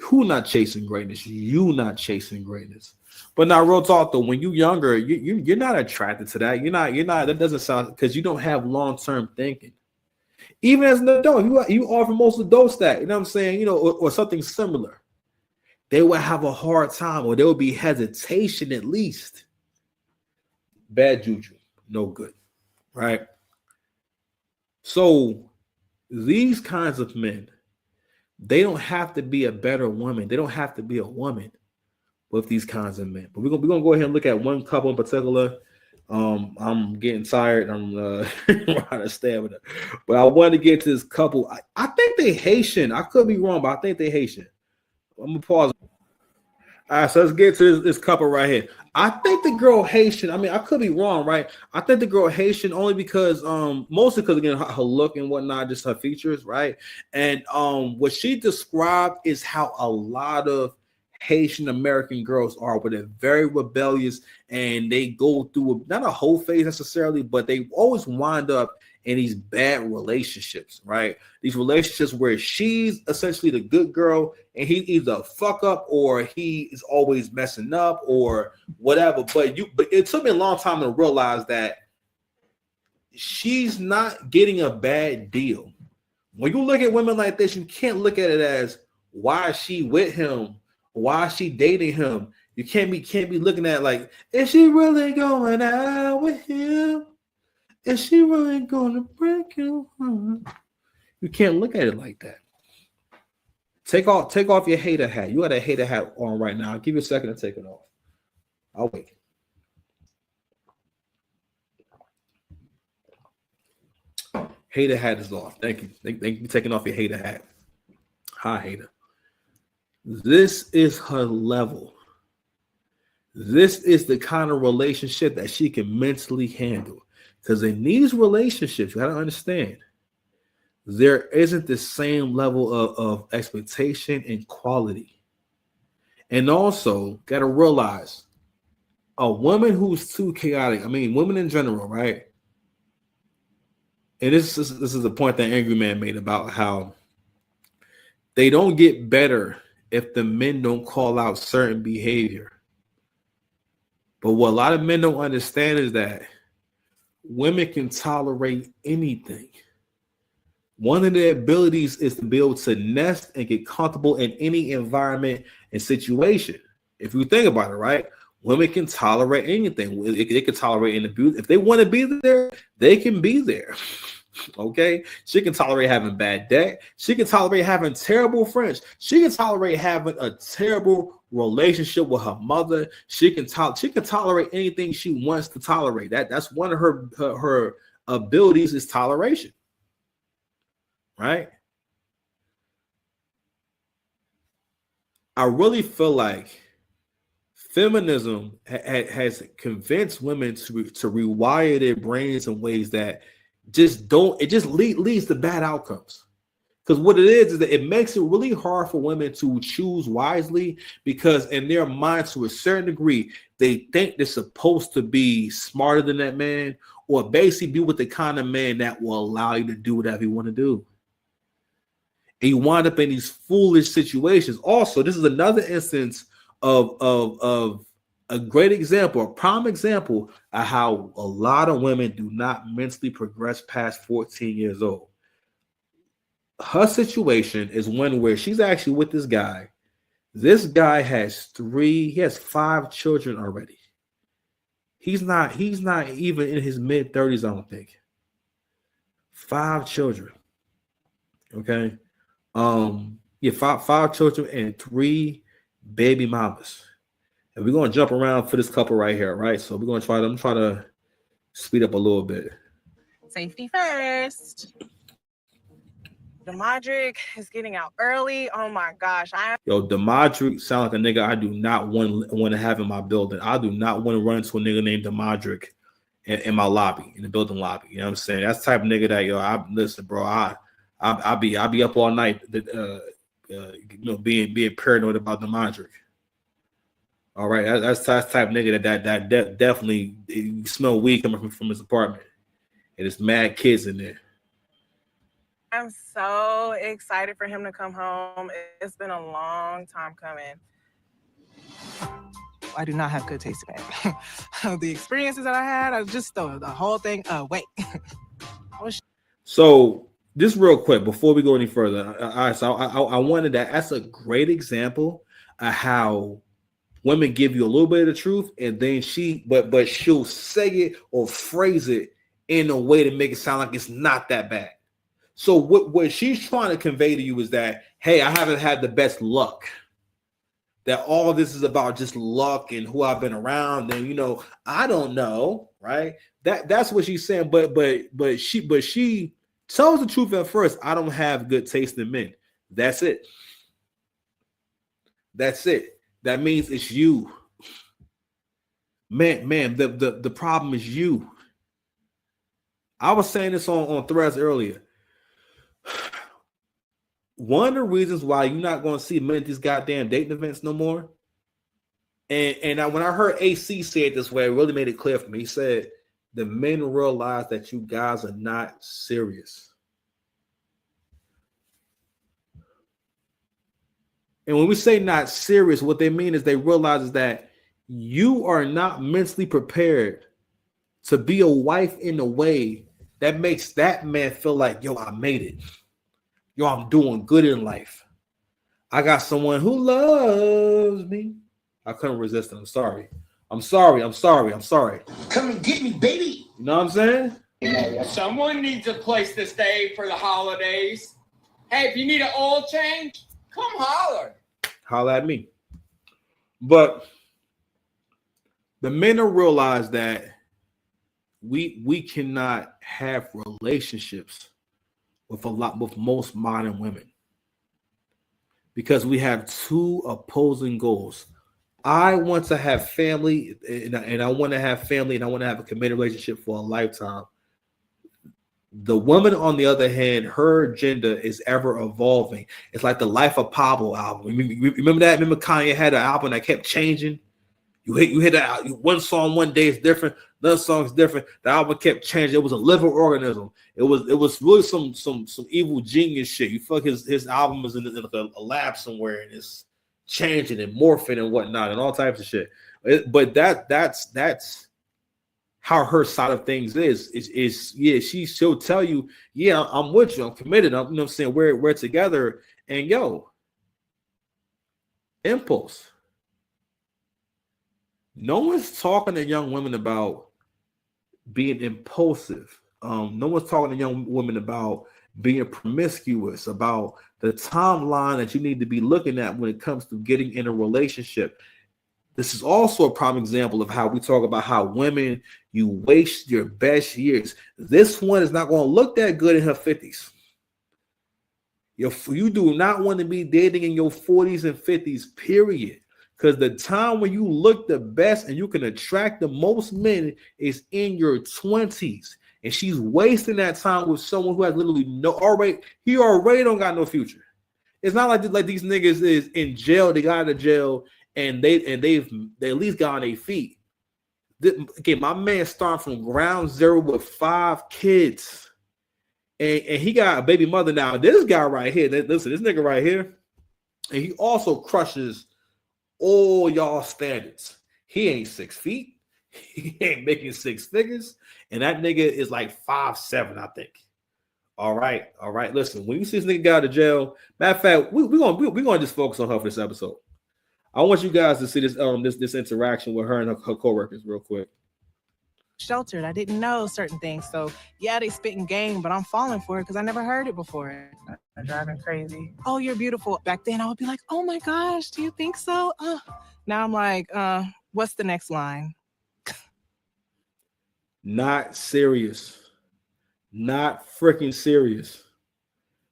Who not chasing greatness? You not chasing greatness. But now, real talk though, when you're younger, you're not attracted to that. You're not. That doesn't sound, because you don't have long term thinking. Even as an adult, you offer most adults that, you know what I'm saying, you know, or something similar, they would have a hard time, or there would be hesitation at least. Bad juju, no good, right? So these kinds of men, they don't have to be a better woman. They don't have to be a woman with these kinds of men. But we're gonna go ahead and look at one couple in particular. I'm getting tired. I'm out of stamina, but I wanted to get to this couple. I think they Haitian. I could be wrong, but I think they Haitian. I'm gonna pause. All right, so let's get to this couple right here. I think the girl Haitian. I mean, I could be wrong, right? I think the girl Haitian only because, mostly because again her look and whatnot, just her features, right? And what she described is how a lot of Haitian American girls are, where they're very rebellious and they go through not a whole phase necessarily, but they always wind up in these bad relationships, right? These relationships where she's essentially the good girl and he's either a fuck up or he is always messing up or whatever. But it took me a long time to realize that she's not getting a bad deal. When you look at women like this, you can't look at it as why is she with him? Why is she dating him? You can't be looking at like, is she really going out with him? Is she really gonna break you? You can't look at it like that. Take off your hater hat. You got a hater hat on right now. I'll give you a second to take it off. I'll wait. Hater hat is off. Thank you. Thank you for taking off your hater hat. Hi, hater. This is her level. This is the kind of relationship that she can mentally handle. Because in these relationships, you got to understand, there isn't the same level of expectation and quality. And also, got to realize, a woman who's too chaotic, I mean, women in general, right? And this is a point that Angry Man made about how they don't get better if the men don't call out certain behavior. But what a lot of men don't understand is that women can tolerate anything. One of their abilities is to be able to nest and get comfortable in any environment and situation. If you think about it, right? Women can tolerate anything. They can tolerate an abuse. If they want to be there, they can be there. Okay? She can tolerate having bad debt. She can tolerate having terrible friends. She can tolerate having a terrible relationship with her mother. She can tolerate anything she wants to tolerate. That's one of her abilities is toleration. Right? I really feel like feminism has convinced women to rewire their brains in ways that leads to bad outcomes. Because what it is that it makes it really hard for women to choose wisely, because in their mind, to a certain degree, they think they're supposed to be smarter than that man, or basically be with the kind of man that will allow you to do whatever you want to do. And you wind up in these foolish situations. Also, this is another instance of a great example, a prime example of how a lot of women do not mentally progress past 14 years old. Her situation is one where she's actually with this guy. This guy has 5 children already. He's not even in his mid-30s, I don't think. 5 children. Okay. 5 children and 3 baby mamas. And we're gonna jump around for this couple right here, right? So we're gonna try to speed up a little bit. Safety first. Demadric is getting out early. Oh my gosh. Demadric sound like a nigga I do not want to have in my building. I do not want to run into a nigga named Demadric in my lobby, in the building lobby. You know what I'm saying? That's the type of nigga that listen, bro. I'll be up all night, being paranoid about Demadric. All right, that's the type of nigga that definitely, you smell weed coming from his apartment, and there's mad kids in there. I'm so excited for him to come home. It's been a long time coming. I do not have good taste in it. The experiences that I had, I just throw the whole thing away. So Just real quick before we go any further. So I wanted that. That's a great example of how women give you a little bit of the truth, and then but she'll say it or phrase it in a way to make it sound like it's not that bad. So what she's trying to convey to you is that, hey, I haven't had the best luck. That all this is about just luck and who I've been around, and I don't know, right? That's what she's saying. But she tells the truth at first. I don't have good taste in men. That's it. That's it. That means it's you. Man, the problem is you. I was saying this on Threads earlier. One of the reasons why you're not going to see many of these goddamn dating events no more, and when I heard AC say it this way, it really made it clear for me. He said, the men realize that you guys are not serious. And when we say not serious, what they mean is they realize is that you are not mentally prepared to be a wife in a way that makes that man feel like, yo, I made it. Yo, I'm doing good in life. I got someone who loves me. I couldn't resist it. I'm sorry. Come and get me, baby. You know what I'm saying? Someone needs a place to stay for the holidays. Hey, if you need an oil change, come holler. Holler at me. But the men will realize that we cannot have relationships with most modern women because we have two opposing goals. I want to have family, and I want to have family, and I want to have a committed relationship for a lifetime. The woman, on the other hand, her agenda is ever evolving. It's like the Life of Pablo album. Remember that? Remember Kanye had an album that kept changing? You hit that one song one day is different, another song is different. The album kept changing. It was a living organism. It was really some evil genius shit. You fuck his album was in a lab somewhere and it's changing and morphing and whatnot and all types of shit. But that's how her side of things is yeah, she'll tell you, yeah, I'm with you, I'm committed, I'm, you know what I'm saying, we're together, and yo, impulse. No one's talking to young women about being impulsive. No one's talking to young women about being promiscuous, about the timeline that you need to be looking at when it comes to getting in a relationship. This is also a prime example of how we talk about how women, you waste your best years. This one is not going to look that good in her 50s. You do not want to be dating in your 40s and 50s, period. Because the time when you look the best and you can attract the most men is in your 20s. And she's wasting that time with someone who has literally he already don't got no future. It's not like these niggas is in jail, they got out of jail, and they at least got on their feet. Okay, my man starting from ground zero with 5 kids. And he got a baby mother now. This guy right here, listen, this nigga right here, and he also crushes all y'all standards. He ain't 6 feet. He ain't making 6 figures. And that nigga is like 5'7", I think. All right. Listen, when you see this nigga get out of jail, matter of fact, we're gonna just focus on her for this episode. I want you guys to see this interaction with her and her coworkers real quick. Sheltered. I didn't know certain things. So yeah, they spitting game, but I'm falling for it because I never heard it before. I'm driving crazy. Oh, you're beautiful. Back then I would be like, oh my gosh, do you think so? Now I'm like, what's the next line? Not serious. Not freaking serious.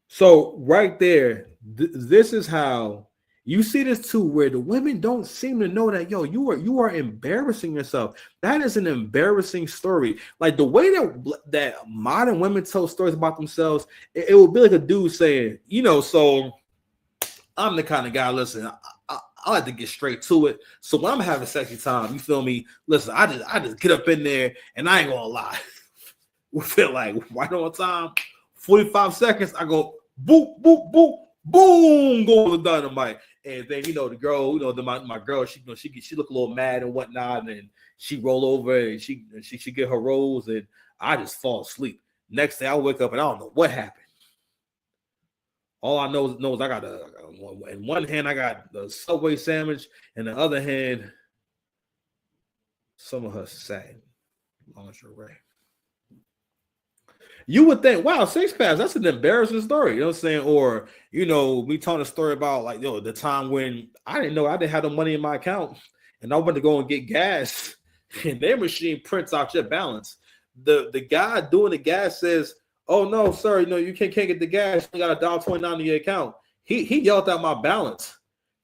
So right there, this is how you see this too, where the women don't seem to know that, yo, you are embarrassing yourself. That is an embarrassing story. Like the way that modern women tell stories about themselves, it would be like a dude saying, so I'm the kind of guy, listen, I like to get straight to it. So when I'm having sexy time, you feel me? Listen, I just get up in there and I ain't gonna lie. We feel like right on time, 45 seconds, I go boop, boop, boop, boom, go with the dynamite. And then the girl, my girl, she look a little mad and whatnot, and she roll over and she get her rolls, and I just fall asleep. Next day I wake up and I don't know what happened. All I know is I got in one hand I got the Subway sandwich, and the other hand some of her satin lingerie. You would think, wow, Six Pack, that's an embarrassing story. You know what I'm saying? Or, me telling a story about like, the time when I didn't know I didn't have no money in my account and I went to go and get gas and their machine prints out your balance. The guy doing the gas says, oh no, sir, you can't get the gas. You got $1.29 in your account. He yelled out my balance.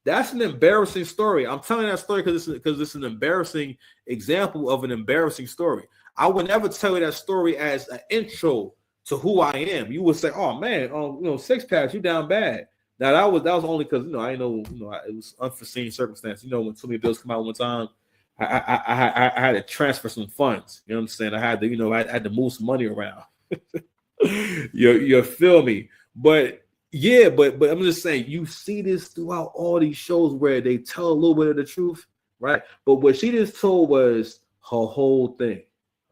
That's an embarrassing story. I'm telling that story because it's an embarrassing example of an embarrassing story. I would never tell you that story as an intro to who I am. You would say, "Oh man, Six Packs, you down bad." Now that was only because I know it was unforeseen circumstance. When too many bills come out one time, I had to transfer some funds. You know what I'm saying? I had to I had to move some money around. you feel me? But yeah, but I'm just saying you see this throughout all these shows where they tell a little bit of the truth, right? But what she just told was her whole thing.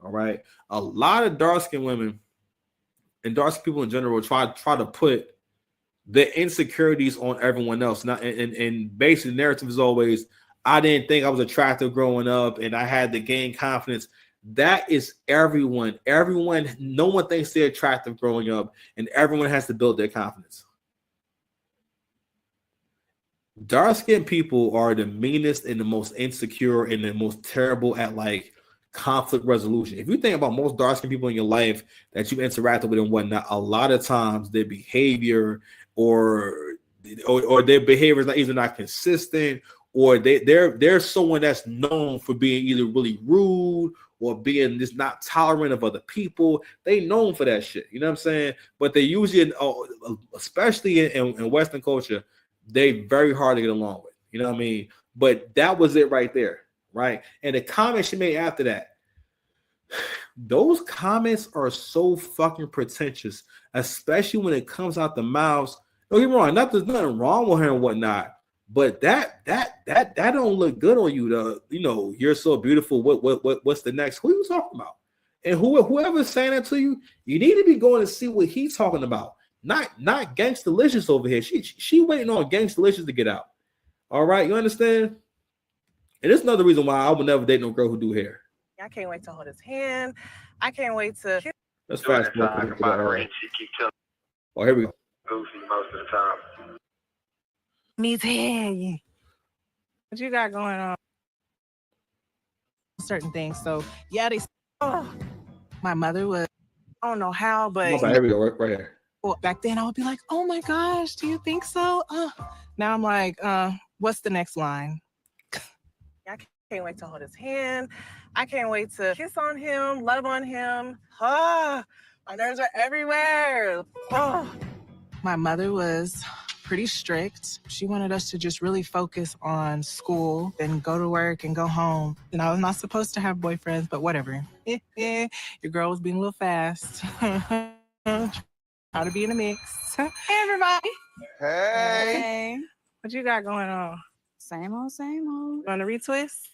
All right. A lot of dark-skinned women and dark-skinned people in general try to put the insecurities on everyone else. Now, and basically the narrative is always, I didn't think I was attractive growing up and I had to gain confidence. That is everyone. No one thinks they're attractive growing up, and everyone has to build their confidence. Dark-skinned people are the meanest and the most insecure and the most terrible at conflict resolution. If you think about most dark-skinned people in your life that you've interacted with and whatnot, a lot of times their behavior or their behavior is either not consistent, or they're someone that's known for being either really rude or being just not tolerant of other people. They known for that shit. You know what I'm saying? But they usually, especially in Western culture, they very hard to get along with. You know what I mean? But that was it right there. Right. And the comments she made after that, those comments are so fucking pretentious, especially when it comes out the mouths. Don't get me wrong, there's nothing wrong with her and whatnot, but that don't look good on you. You're so beautiful. What's the next? Who are you talking about? And whoever's saying that to you, you need to be going to see what he's talking about. Not Gangstalicious over here. She waiting on Gangstalicious to get out. All right, you understand? And it's another reason why I would never date no girl who do hair. I can't wait to hold his hand. I can't wait to. That's fast. Oh, here we go. Goofy most of the time. Me too. What you got going on? Certain things. So yeah, my mother was. I don't know how, but here we go. Right here. Well, back then I would be like, "Oh my gosh, do you think so?" Now I'm like, "What's the next line?" I can't wait to hold his hand. I can't wait to kiss on him, love on him. My nerves are everywhere. My mother was pretty strict. She wanted us to just really focus on school and go to work and go home. And I was not supposed to have boyfriends, but whatever. Your girl was being a little fast. How to be in a mix. Hey, everybody. Hey. What you got going on? Same old, same old. You want to retwist?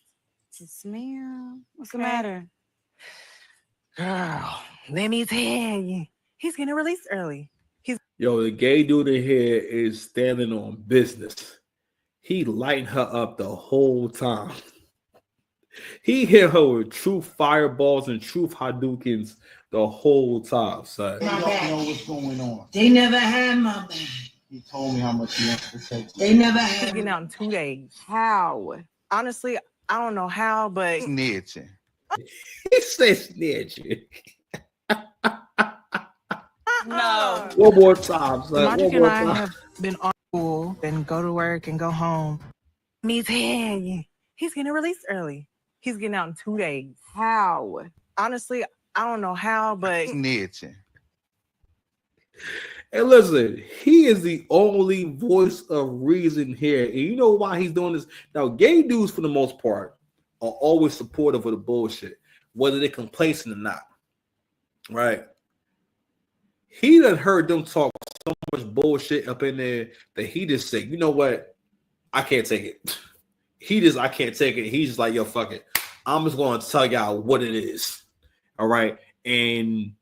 Yes, ma'am. What's the matter? Girl, let me tell you. He's getting released early. The gay dude in here is standing on business. He lighting her up the whole time. He hit her with truth fireballs and truth Hadoukens the whole time, son. They don't know what's going on. They never had my back. He told me how much he wants to take. They never He's had. getting out in 2 days. How? Honestly, I don't know how, but Snitching. He said snitching. no. One more time, son. Magic One and more I time. have been on school, then go to work and go home. Me too. He's getting released early. He's getting out in 2 days. How? Honestly, I don't know how, but Snitching. And listen, he is the only voice of reason here. And you know why he's doing this? Now, gay dudes, for the most part, are always supportive of the bullshit, whether they're complacent or not. Right? He done heard them talk so much bullshit up in there that he just said, you know what? I can't take it. I can't take it. He's just like, yo, fuck it. I'm just going to tell y'all what it is. All right? And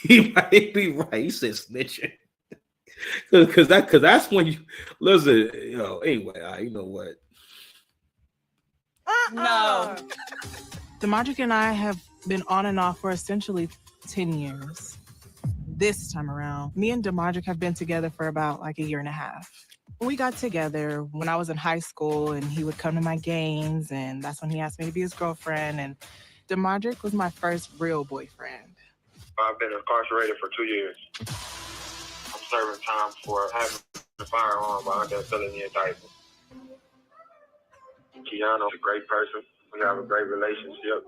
he might be right. He said snitching. Because that's when you listen. Anyway, you know what? No. Demadric and I have been on and off for essentially 10 years. This time around, me and Demadric have been together for about like a year and a half. We got together when I was in high school, and he would come to my games, and that's when he asked me to be his girlfriend. And Demadric was my first real boyfriend. I've been incarcerated for 2 years. I'm serving time for having a firearm behind that felony indictment. Keanu's a great person. We have a great relationship.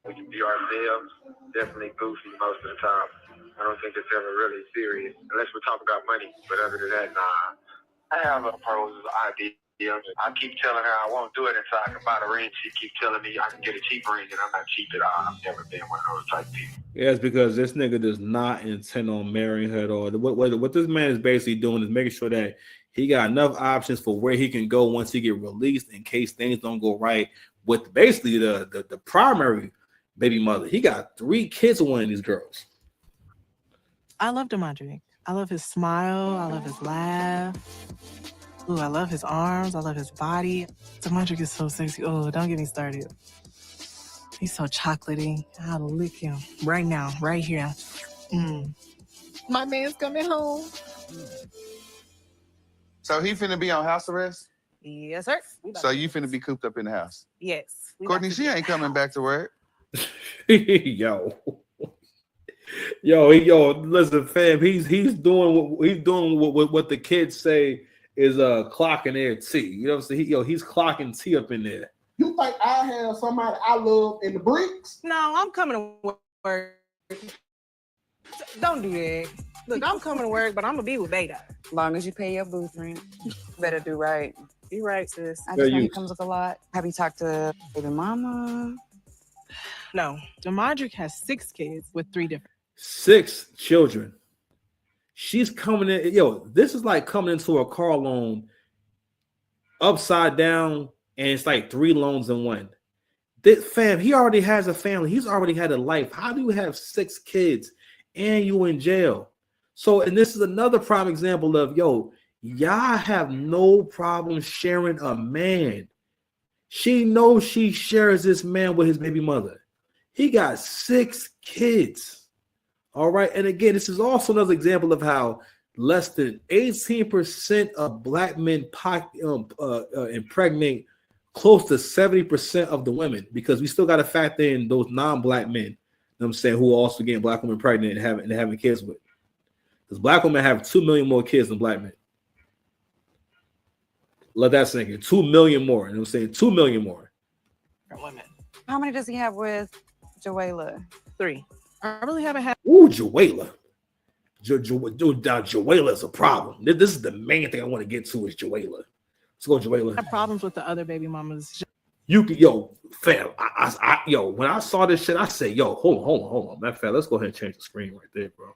We can be ourselves. Definitely goofy most of the time. I don't think it's ever really serious, unless we're talking about money. But other than that, nah. I have a proposal idea. I keep telling her I won't do it until I can buy the ring. She keeps telling me I can get a cheap ring, and I'm not cheap at all. I've never been one of those type of people. Yeah, it's because this nigga does not intend on marrying her at all. What this man is basically doing is making sure that he got enough options for where he can go once he get released in case things don't go right with basically the primary baby mother. He got 3 kids with one of these girls. I love Demadric. I love his smile. I love his laugh. Ooh, I love his arms. I love his body. Demadric is so sexy. Oh, don't get me started. He's so chocolatey. I'll lick him right now, right here. My man's coming home. So he finna be on house arrest? Yes, sir. So you finna be cooped up in the house? Yes. Courtney, she ain't coming back to work. Yo, listen, fam. He's doing what the kids say is clocking their tea. You know what I'm saying? He's clocking tea up in there. You think I have somebody I love in the bricks? No, I'm coming to work. Don't do that. Look, I'm coming to work, but I'm gonna be with Beta. As long as you pay your booth rent, better do right. Be right, sis. I just know he comes with a lot. Have you talked to baby mama? No, Demadric has 6 kids with 3 different. 6 children. She's coming in. This is like coming into a car loan upside down, and it's like 3 loans in one. This fam, he already has a family. He's already had a life. How do you have 6 kids and you in jail? So, and this is another prime example of, y'all have no problem sharing a man. She knows she shares this man with his baby mother. He got 6 kids. All right. And again, this is also another example of how less than 18% of black men impregnate close to 70% of the women, because we still got to factor in those non-black men, you know what I'm saying, who are also getting black women pregnant and having kids with. Because black women have 2 million more kids than black men. Let that sink in. 2 million more. You know what I'm saying? 2 million more. Women. How many does he have with Joella? 3. I really haven't had. Ooh, Joella. Joella is a problem. This is the main thing I want to get to is Joella. Let's go, Joella. I have problems with the other baby mamas. You can, fam. When I saw this shit, I said, hold on, man, fam. Let's go ahead and change the screen right there, bro.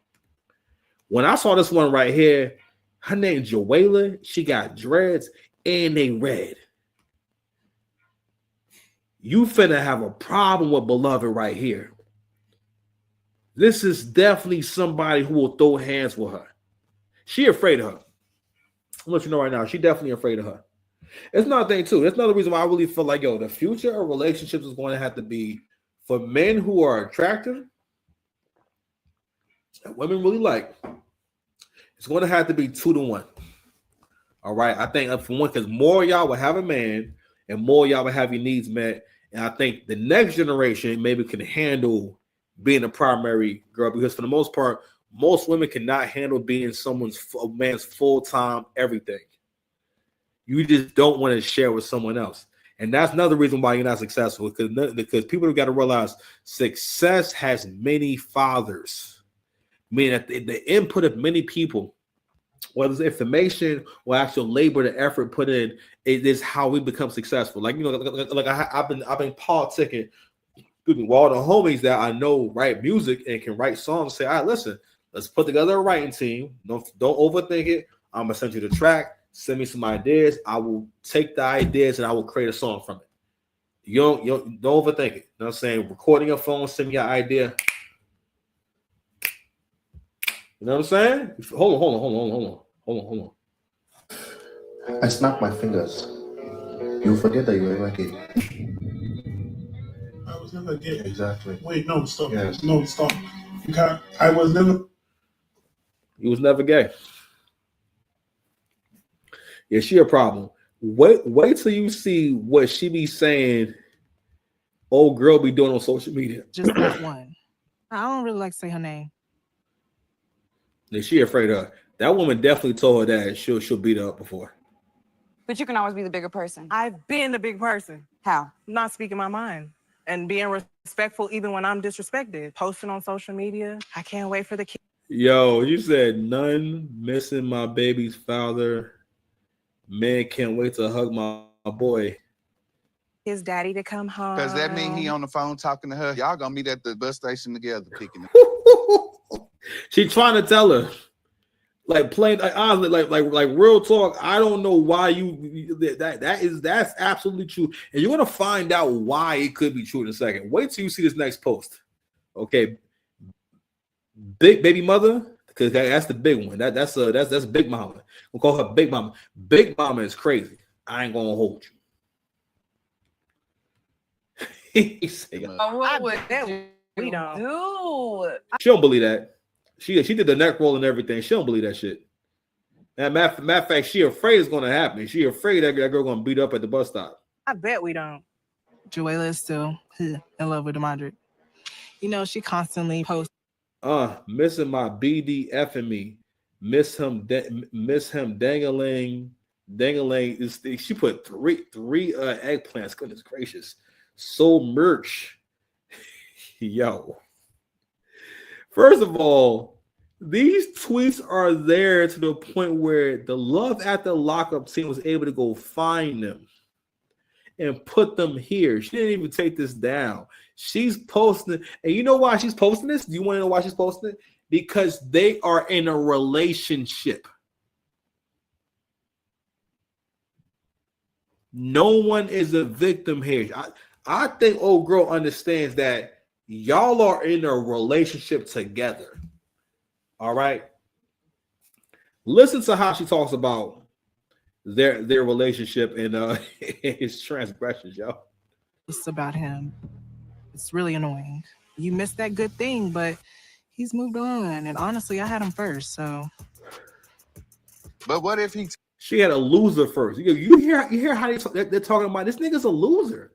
When I saw this one right here, her name Joella. She got dreads and they red. You finna have a problem with Beloved right here. This is definitely somebody who will throw hands with her. She afraid of her. I'll let you know right now. She definitely afraid of her. It's another thing too. That's another reason why I really feel like, the future of relationships is going to have to be for men who are attractive that women really like. It's going to have to be 2 to 1. All right. I think for one, because more y'all will have a man and more y'all will have your needs met. And I think the next generation maybe can handle being a primary girl, because for the most part, most women cannot handle being a man's full-time everything. You just don't want to share with someone else. And that's another reason why you're not successful, because people have got to realize success has many fathers. Meaning that the input of many people, whether it's information or actual labor, the effort put in, it is how we become successful. Like, I've been politicking with all the homies that I know write music and can write songs. Say, all right, listen, let's put together a writing team. Don't overthink it. I'm gonna send you the track. Send me some ideas. I will take the ideas and I will create a song from it. You don't overthink it. You know what I'm saying? Recording your phone, send me your idea. You know what I'm saying? Hold on. I snap my fingers. You forget that you were ever gay. I was never gay. Exactly. Wait, no, stop. Yes. No, stop. You can't. I was never. You was never gay. Yeah, she a problem. Wait till you see what she be saying. Old girl be doing on social media. Just that one. I don't really like to say her name. Then she afraid of her. That woman definitely told her that she'll beat her up before. But you can always be the bigger person. I've been the big person. How? Not speaking my mind and being respectful even when I'm disrespected. Posting on social media. I can't wait for the kids. Yo, you said none missing my baby's father. Man can't wait to hug my boy. His daddy to come home. Because that mean he on the phone talking to her. Y'all gonna meet at the bus station together picking up. She trying to tell her, like plain, like honestly, like real talk. I don't know why that's absolutely true, and you're gonna find out why it could be true in a second. Wait till you see this next post. Okay, big baby mother, because that's the big one. That's Big Mama. We'll call her Big Mama. Big Mama is crazy. I ain't gonna hold you. He said, What would we don't do? she don't believe that. She did the neck roll and everything. She don't believe that shit. And matter of fact, she afraid it's gonna happen. She afraid that girl gonna beat up at the bus stop. I bet we don't. Joella is still in love with Demondrick. You know, she constantly posts. Missing my BDF and me. Miss him dangling. She put three eggplants. Goodness gracious. So merch. Yo. First of all, these tweets are there to the point where the Love After Lockup team was able to go find them and put them here. She didn't even take this down. She's posting, and you know why she's posting this? Do you want to know why she's posting it? Because they are in a relationship. No one is a victim here. I think old girl understands that y'all are in a relationship together. All right. Listen to how she talks about their relationship and his transgressions, y'all. It's about him. It's really annoying. You missed that good thing, but he's moved on. And honestly, I had him first, so. But what if she had a loser first? You hear how they're talking about this nigga's a loser.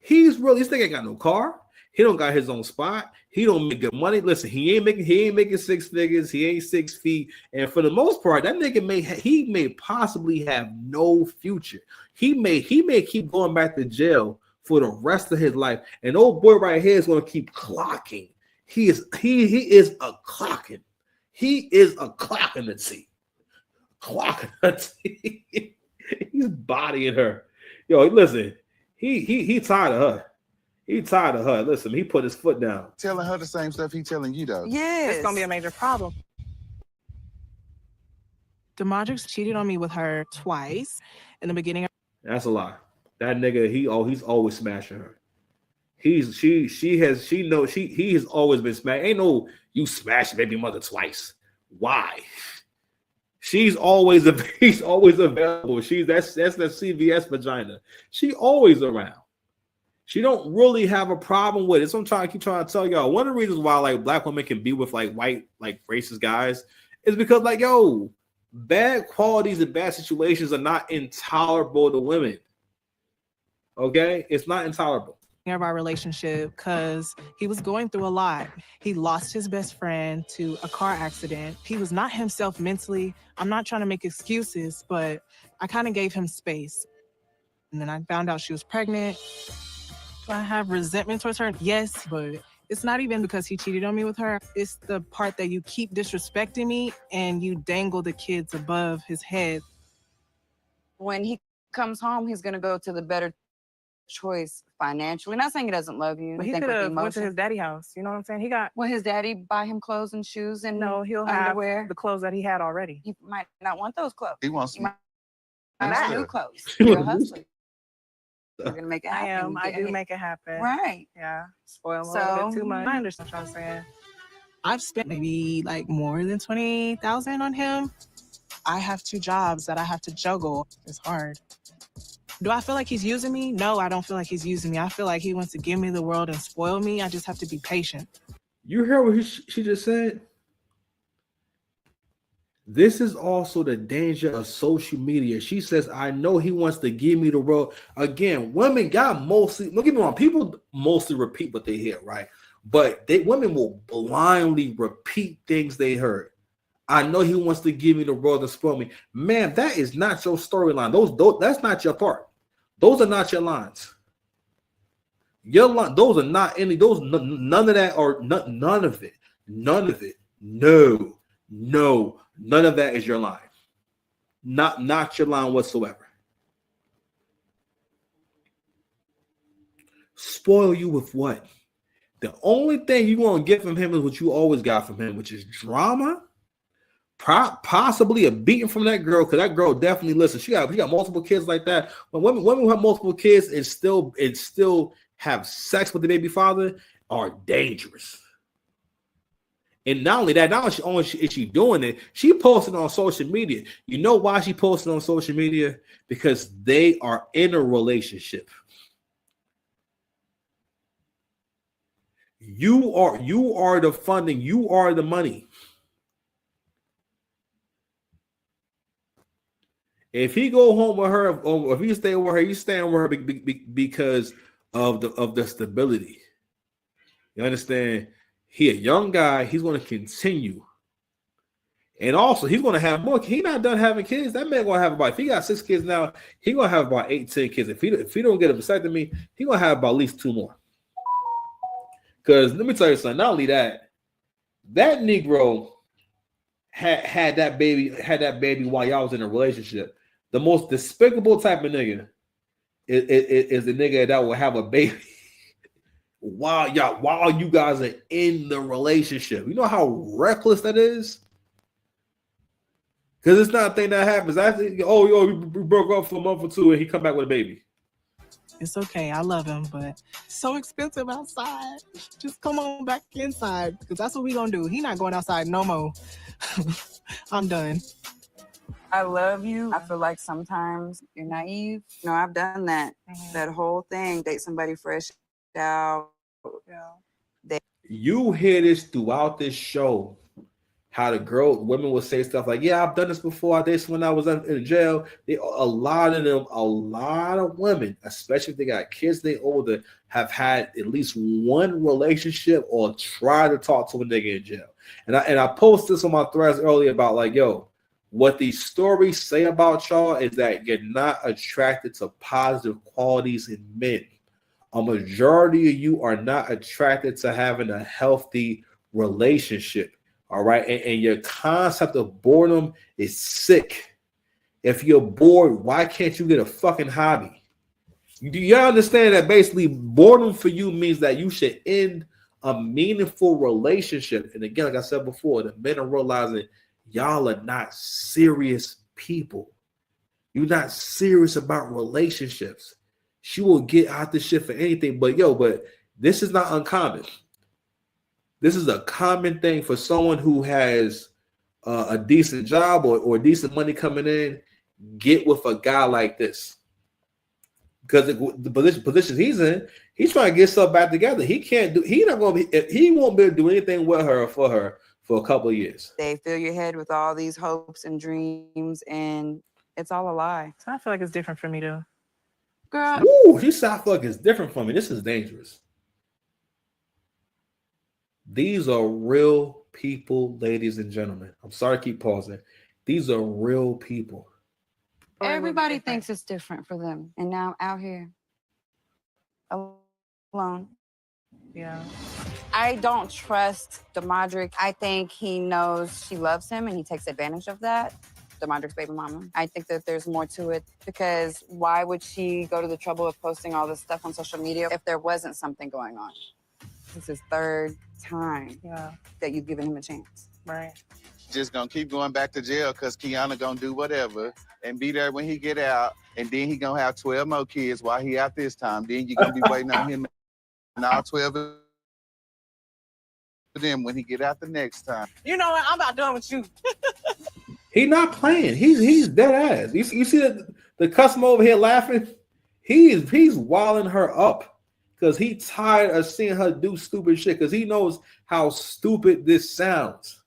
This nigga ain't got no car. He don't got his own spot. He don't make good money. Listen, he ain't making 6 figures. He ain't 6 feet. And for the most part, that nigga may possibly have no future. He may keep going back to jail for the rest of his life. And old boy right here is going to keep clocking. He is a clocking. He is a clocking the T. Clocking the T. He's bodying her. Yo, listen, he tired of her. He tired of her. Listen, he put his foot down. telling her the same stuff he telling you though? Yeah, it's gonna be a major problem. Demondrick cheated on me with her twice in the beginning. That's a lie. That nigga, he's always smashing her. He has always been smashed. Ain't no you smashed baby mother twice. Why? He's always available. That's the CVS vagina. She always around. She don't really have a problem with it. So I'm keep trying to tell y'all. One of the reasons why like black women can be with like white, like racist guys is because like, yo, bad qualities and bad situations are not intolerable to women. Okay? It's not intolerable. Of our relationship because he was going through a lot. He lost his best friend to a car accident. He was not himself mentally. I'm not trying to make excuses, but I kind of gave him space. And then I found out she was pregnant. Do I have resentment towards her? Yes, but it's not even because he cheated on me with her. It's the part that you keep disrespecting me and you dangle the kids above his head. When he comes home, he's gonna go to the better choice financially. Not saying he doesn't love you. But he could have went to his daddy's house. You know what I'm saying? He got. Will his daddy buy him clothes and shoes and no? He'll underwear? have the clothes that he had already. He might not want those clothes. He wants some new clothes. You're a hustler. You're gonna make it happen. I do make it happen. Right. Yeah. Spoil a little bit too much. I understand what I'm saying. I've spent maybe like more than 20,000 on him. I have 2 jobs that I have to juggle. It's hard. Do I feel like he's using me? No, I don't feel like he's using me. I feel like he wants to give me the world and spoil me. I just have to be patient. You hear what she just said? This is also the danger of social media. She says, I know he wants to give me the world. Again, women got mostly, don't get me wrong, people mostly repeat what they hear, right? But women will blindly repeat things they heard. I know he wants to give me the world and spoil me. Man, that is not your storyline. That's not your part. Those are not your lines. Your line, those are not any, those none of that or none of it. None of it. No. None of that is your line. Not your line whatsoever. Spoil you with what? The only thing you want to get from him is what you always got from him, which is drama, possibly a beating from that girl, because that girl definitely listen. She got multiple kids like that. When women who have multiple kids and still have sex with the baby father are dangerous. And not only that, not only is she doing it, she posted on social media. You know why she posted on social media? Because they are in a relationship. You are the funding. You are the money. If he go home with her, or if he stay with her, he's staying with her because of the stability. You understand? He a young guy. He's going to continue, and also he's going to have more. He's not done having kids. That man going to have about. If he got 6 kids now, he going to have about 8, 10 kids. If he don't get a vasectomy, he going to have about at least 2 more. Because let me tell you something. Not only that Negro had that baby while y'all was in a relationship. The most despicable type of nigga is the nigga that will have a baby while you guys are in the relationship. You know how reckless that is? Because it's not a thing that happens. We broke up for a month or 2 and he come back with a baby. It's okay. I love him, but it's so expensive outside. Just come on back inside, because that's what we gonna do. He not going outside no more. I'm done. I love you. I feel like sometimes you're naive. No, I've done that. That whole thing, date somebody fresh out. Yeah. You hear this throughout this show. How women will say stuff like, yeah, I've done this before. I did this when I was in jail. A lot of women, especially if they got kids, they older, have had at least one relationship or try to talk to a nigga in jail. And I posted this on my threads earlier about like, yo, what these stories say about y'all is that you're not attracted to positive qualities in men. A majority of you are not attracted to having a healthy relationship. All right. And your concept of boredom is sick. If you're bored, why can't you get a fucking hobby? Do you understand that basically boredom for you means that you should end a meaningful relationship? And again, like I said before, the men are realizing y'all are not serious people. You're not serious about relationships. She will get out this shit for anything. But this is not uncommon. This is a common thing for someone who has a decent job or decent money coming in. Get with a guy like this, because the position he's in, he's trying to get stuff back together. He won't be able to do anything with her or for her for a couple of years. They fill your head with all these hopes and dreams, and it's all a lie. So I feel like it's different for me too. Girl. Ooh, she said I feel like it's different from me. This is dangerous. These are real people, ladies and gentlemen. I'm sorry to keep pausing. These are real people. Everybody thinks it's different for them. And now I'm out here alone. Yeah. I don't trust Demadrick. I think he knows she loves him and he takes advantage of that. Demadrick's baby mama. I think that there's more to it, because why would she go to the trouble of posting all this stuff on social media if there wasn't something going on? This is his 3rd time that you've given him a chance. Right. Just gonna keep going back to jail because Kiana gonna do whatever and be there when he get out, and then he gonna have 12 more kids while he out this time. Then you're gonna be waiting on him and all 12 of them when he get out the next time. You know what? I'm about done with you. He not playing. He's dead ass. You see the customer over here laughing? He's walling her up because he tired of seeing her do stupid shit because he knows how stupid this sounds.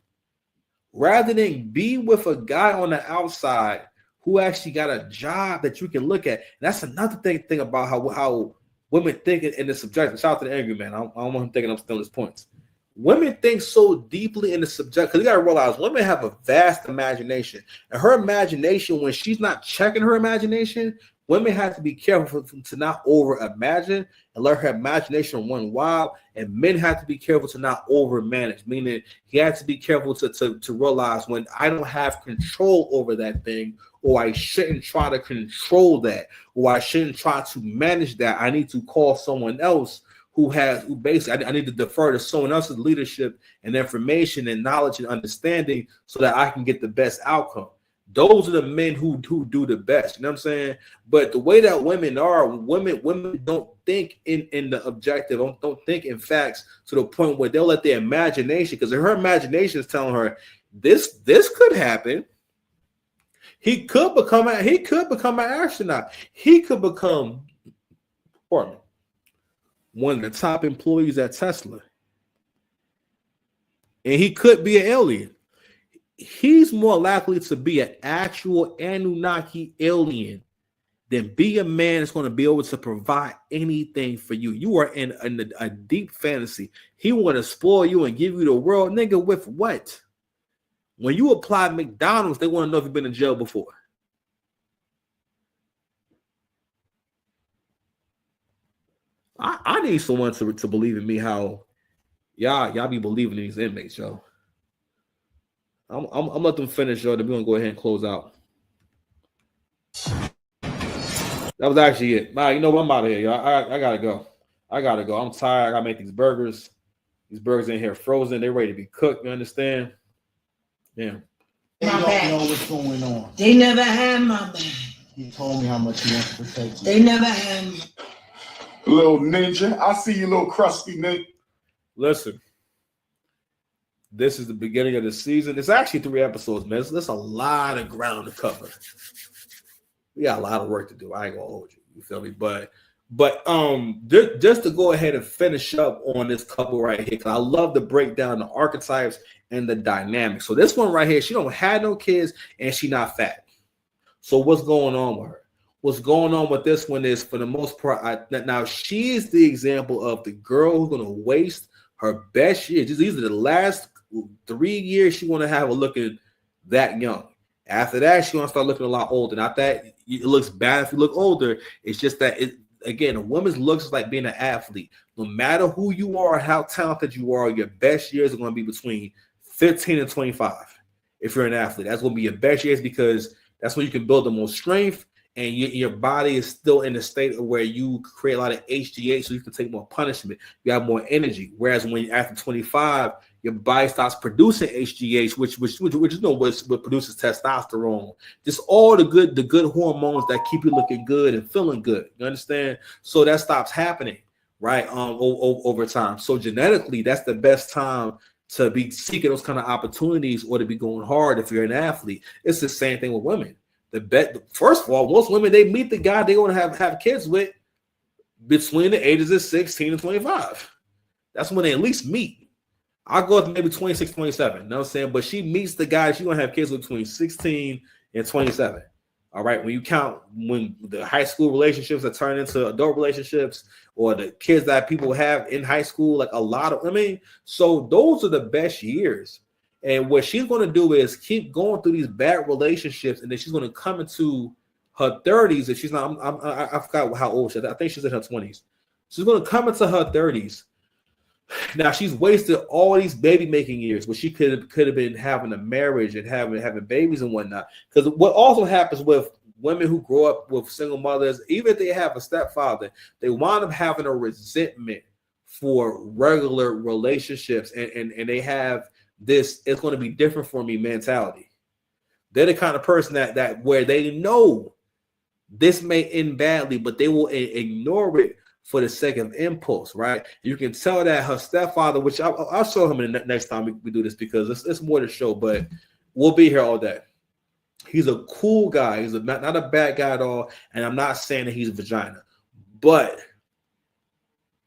Rather than be with a guy on the outside who actually got a job that you can look at. And that's another thing about how women think in the subjective. Shout out to the angry man. I don't want him thinking I'm stealing his points. Women think so deeply in the subject because you got to realize women have a vast imagination. And her imagination, when she's not checking her imagination, women have to be careful to not over imagine and let her imagination run wild. And men have to be careful to not over manage, meaning he has to be careful to realize when I don't have control over that thing, or I shouldn't try to control that, or I shouldn't try to manage that. I need to call someone else who basically I need to defer to someone else's leadership and information and knowledge and understanding so that I can get the best outcome. Those are the men who do the best. You know what I'm saying? But the way that women are, women don't think in the objective, don't think in facts to the point where they'll let their imagination, because her imagination is telling her this could happen. He could become an astronaut. He could become, pardon me, one of the top employees at Tesla. And he could be an alien. He's more likely to be an actual Anunnaki alien than be a man that's going to be able to provide anything for you. You are in a deep fantasy. He want to spoil you and give you the world, nigga, with what? When you apply McDonald's, they want to know if you've been in jail before. I need someone to believe in me how y'all be believing in these inmates, yo. I'm let them finish, yo. Then we're gonna go ahead and close out. That was actually it. Nah, you know what? I'm out of here, yo. I gotta go. I'm tired. I gotta make these burgers. These burgers in here frozen. They're ready to be cooked. You understand? Yeah. They don't know what's going on. They never had my back. He told me how much he wants to protect you. They never had me. Little ninja. I see you, little crusty ninja. Listen, this is the beginning of the season. It's actually 3 episodes, man. There's a lot of ground to cover. We got a lot of work to do. I ain't gonna hold you. You feel me? But just to go ahead and finish up on this couple right here, because I love to break down the archetypes and the dynamics. So this one right here, she don't have no kids and she not fat. So what's going on with her? What's going on with this one is, for the most part, now she is the example of the girl who's going to waste her best years. These are the last 3 years she want to have her looking that young. After that, she want to start looking a lot older. Not that it looks bad if you look older. It's just that, again, a woman's looks is like being an athlete. No matter who you are, how talented you are, your best years are going to be between 15 and 25. If you're an athlete, that's going to be your best years, because that's when you can build the most strength. And your body is still in a state of where you create a lot of HGH, so you can take more punishment. You have more energy. Whereas when after 25, your body starts producing HGH, which you know what produces testosterone. Just all the good hormones that keep you looking good and feeling good. You understand? So that stops happening, right? Over time. So genetically, that's the best time to be seeking those kind of opportunities, or to be going hard if you're an athlete. It's the same thing with women. First of all, most women, they meet the guy they want to have kids with between the ages of 16 and 25. That's when they at least meet. I'll go with maybe 26, 27. You know what I'm saying? But she meets the guy she's going to have kids with between 16 and 27. All right. When you count when the high school relationships that turn into adult relationships, or the kids that people have in high school, like a lot of, so those are the best years. And what she's going to do is keep going through these bad relationships, and then she's going to come into her 30s. If she's not, I forgot how old she is. I think she's in her 20s. She's going to come into her 30s. Now she's wasted all these baby making years, where she could have been having a marriage and having babies and whatnot. Because what also happens with women who grow up with single mothers, even if they have a stepfather, they wind up having a resentment for regular relationships, and they have this "it's going to be different for me" mentality. They're the kind of person that where they know this may end badly, but they will ignore it for the sake of impulse, right? You can tell that her stepfather, which I'll show him in the next time we do this because it's more to show, but we'll be here all day. He's a cool guy. He's not a bad guy at all, and I'm not saying that he's a vagina, but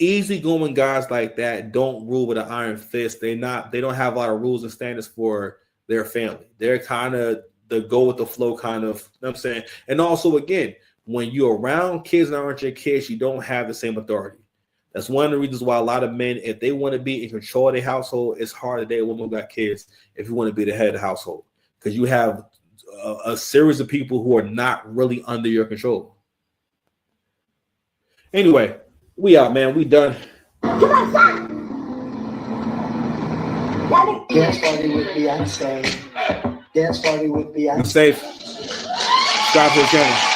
easygoing guys like that don't rule with an iron fist. They don't have a lot of rules and standards for their family. They're kind of the go with the flow kind of, you know what I'm saying? And also, again, when you're around kids that aren't your kids, you don't have the same authority. That's one of the reasons why a lot of men, if they want to be in control of their household, it's hard to date a woman who got kids if you want to be the head of the household, because you have a series of people who are not really under your control. Anyway, we out, man. We done. Dance party with Beyonce. Dance party with Beyonce. I'm safe. Subscribe to the channel.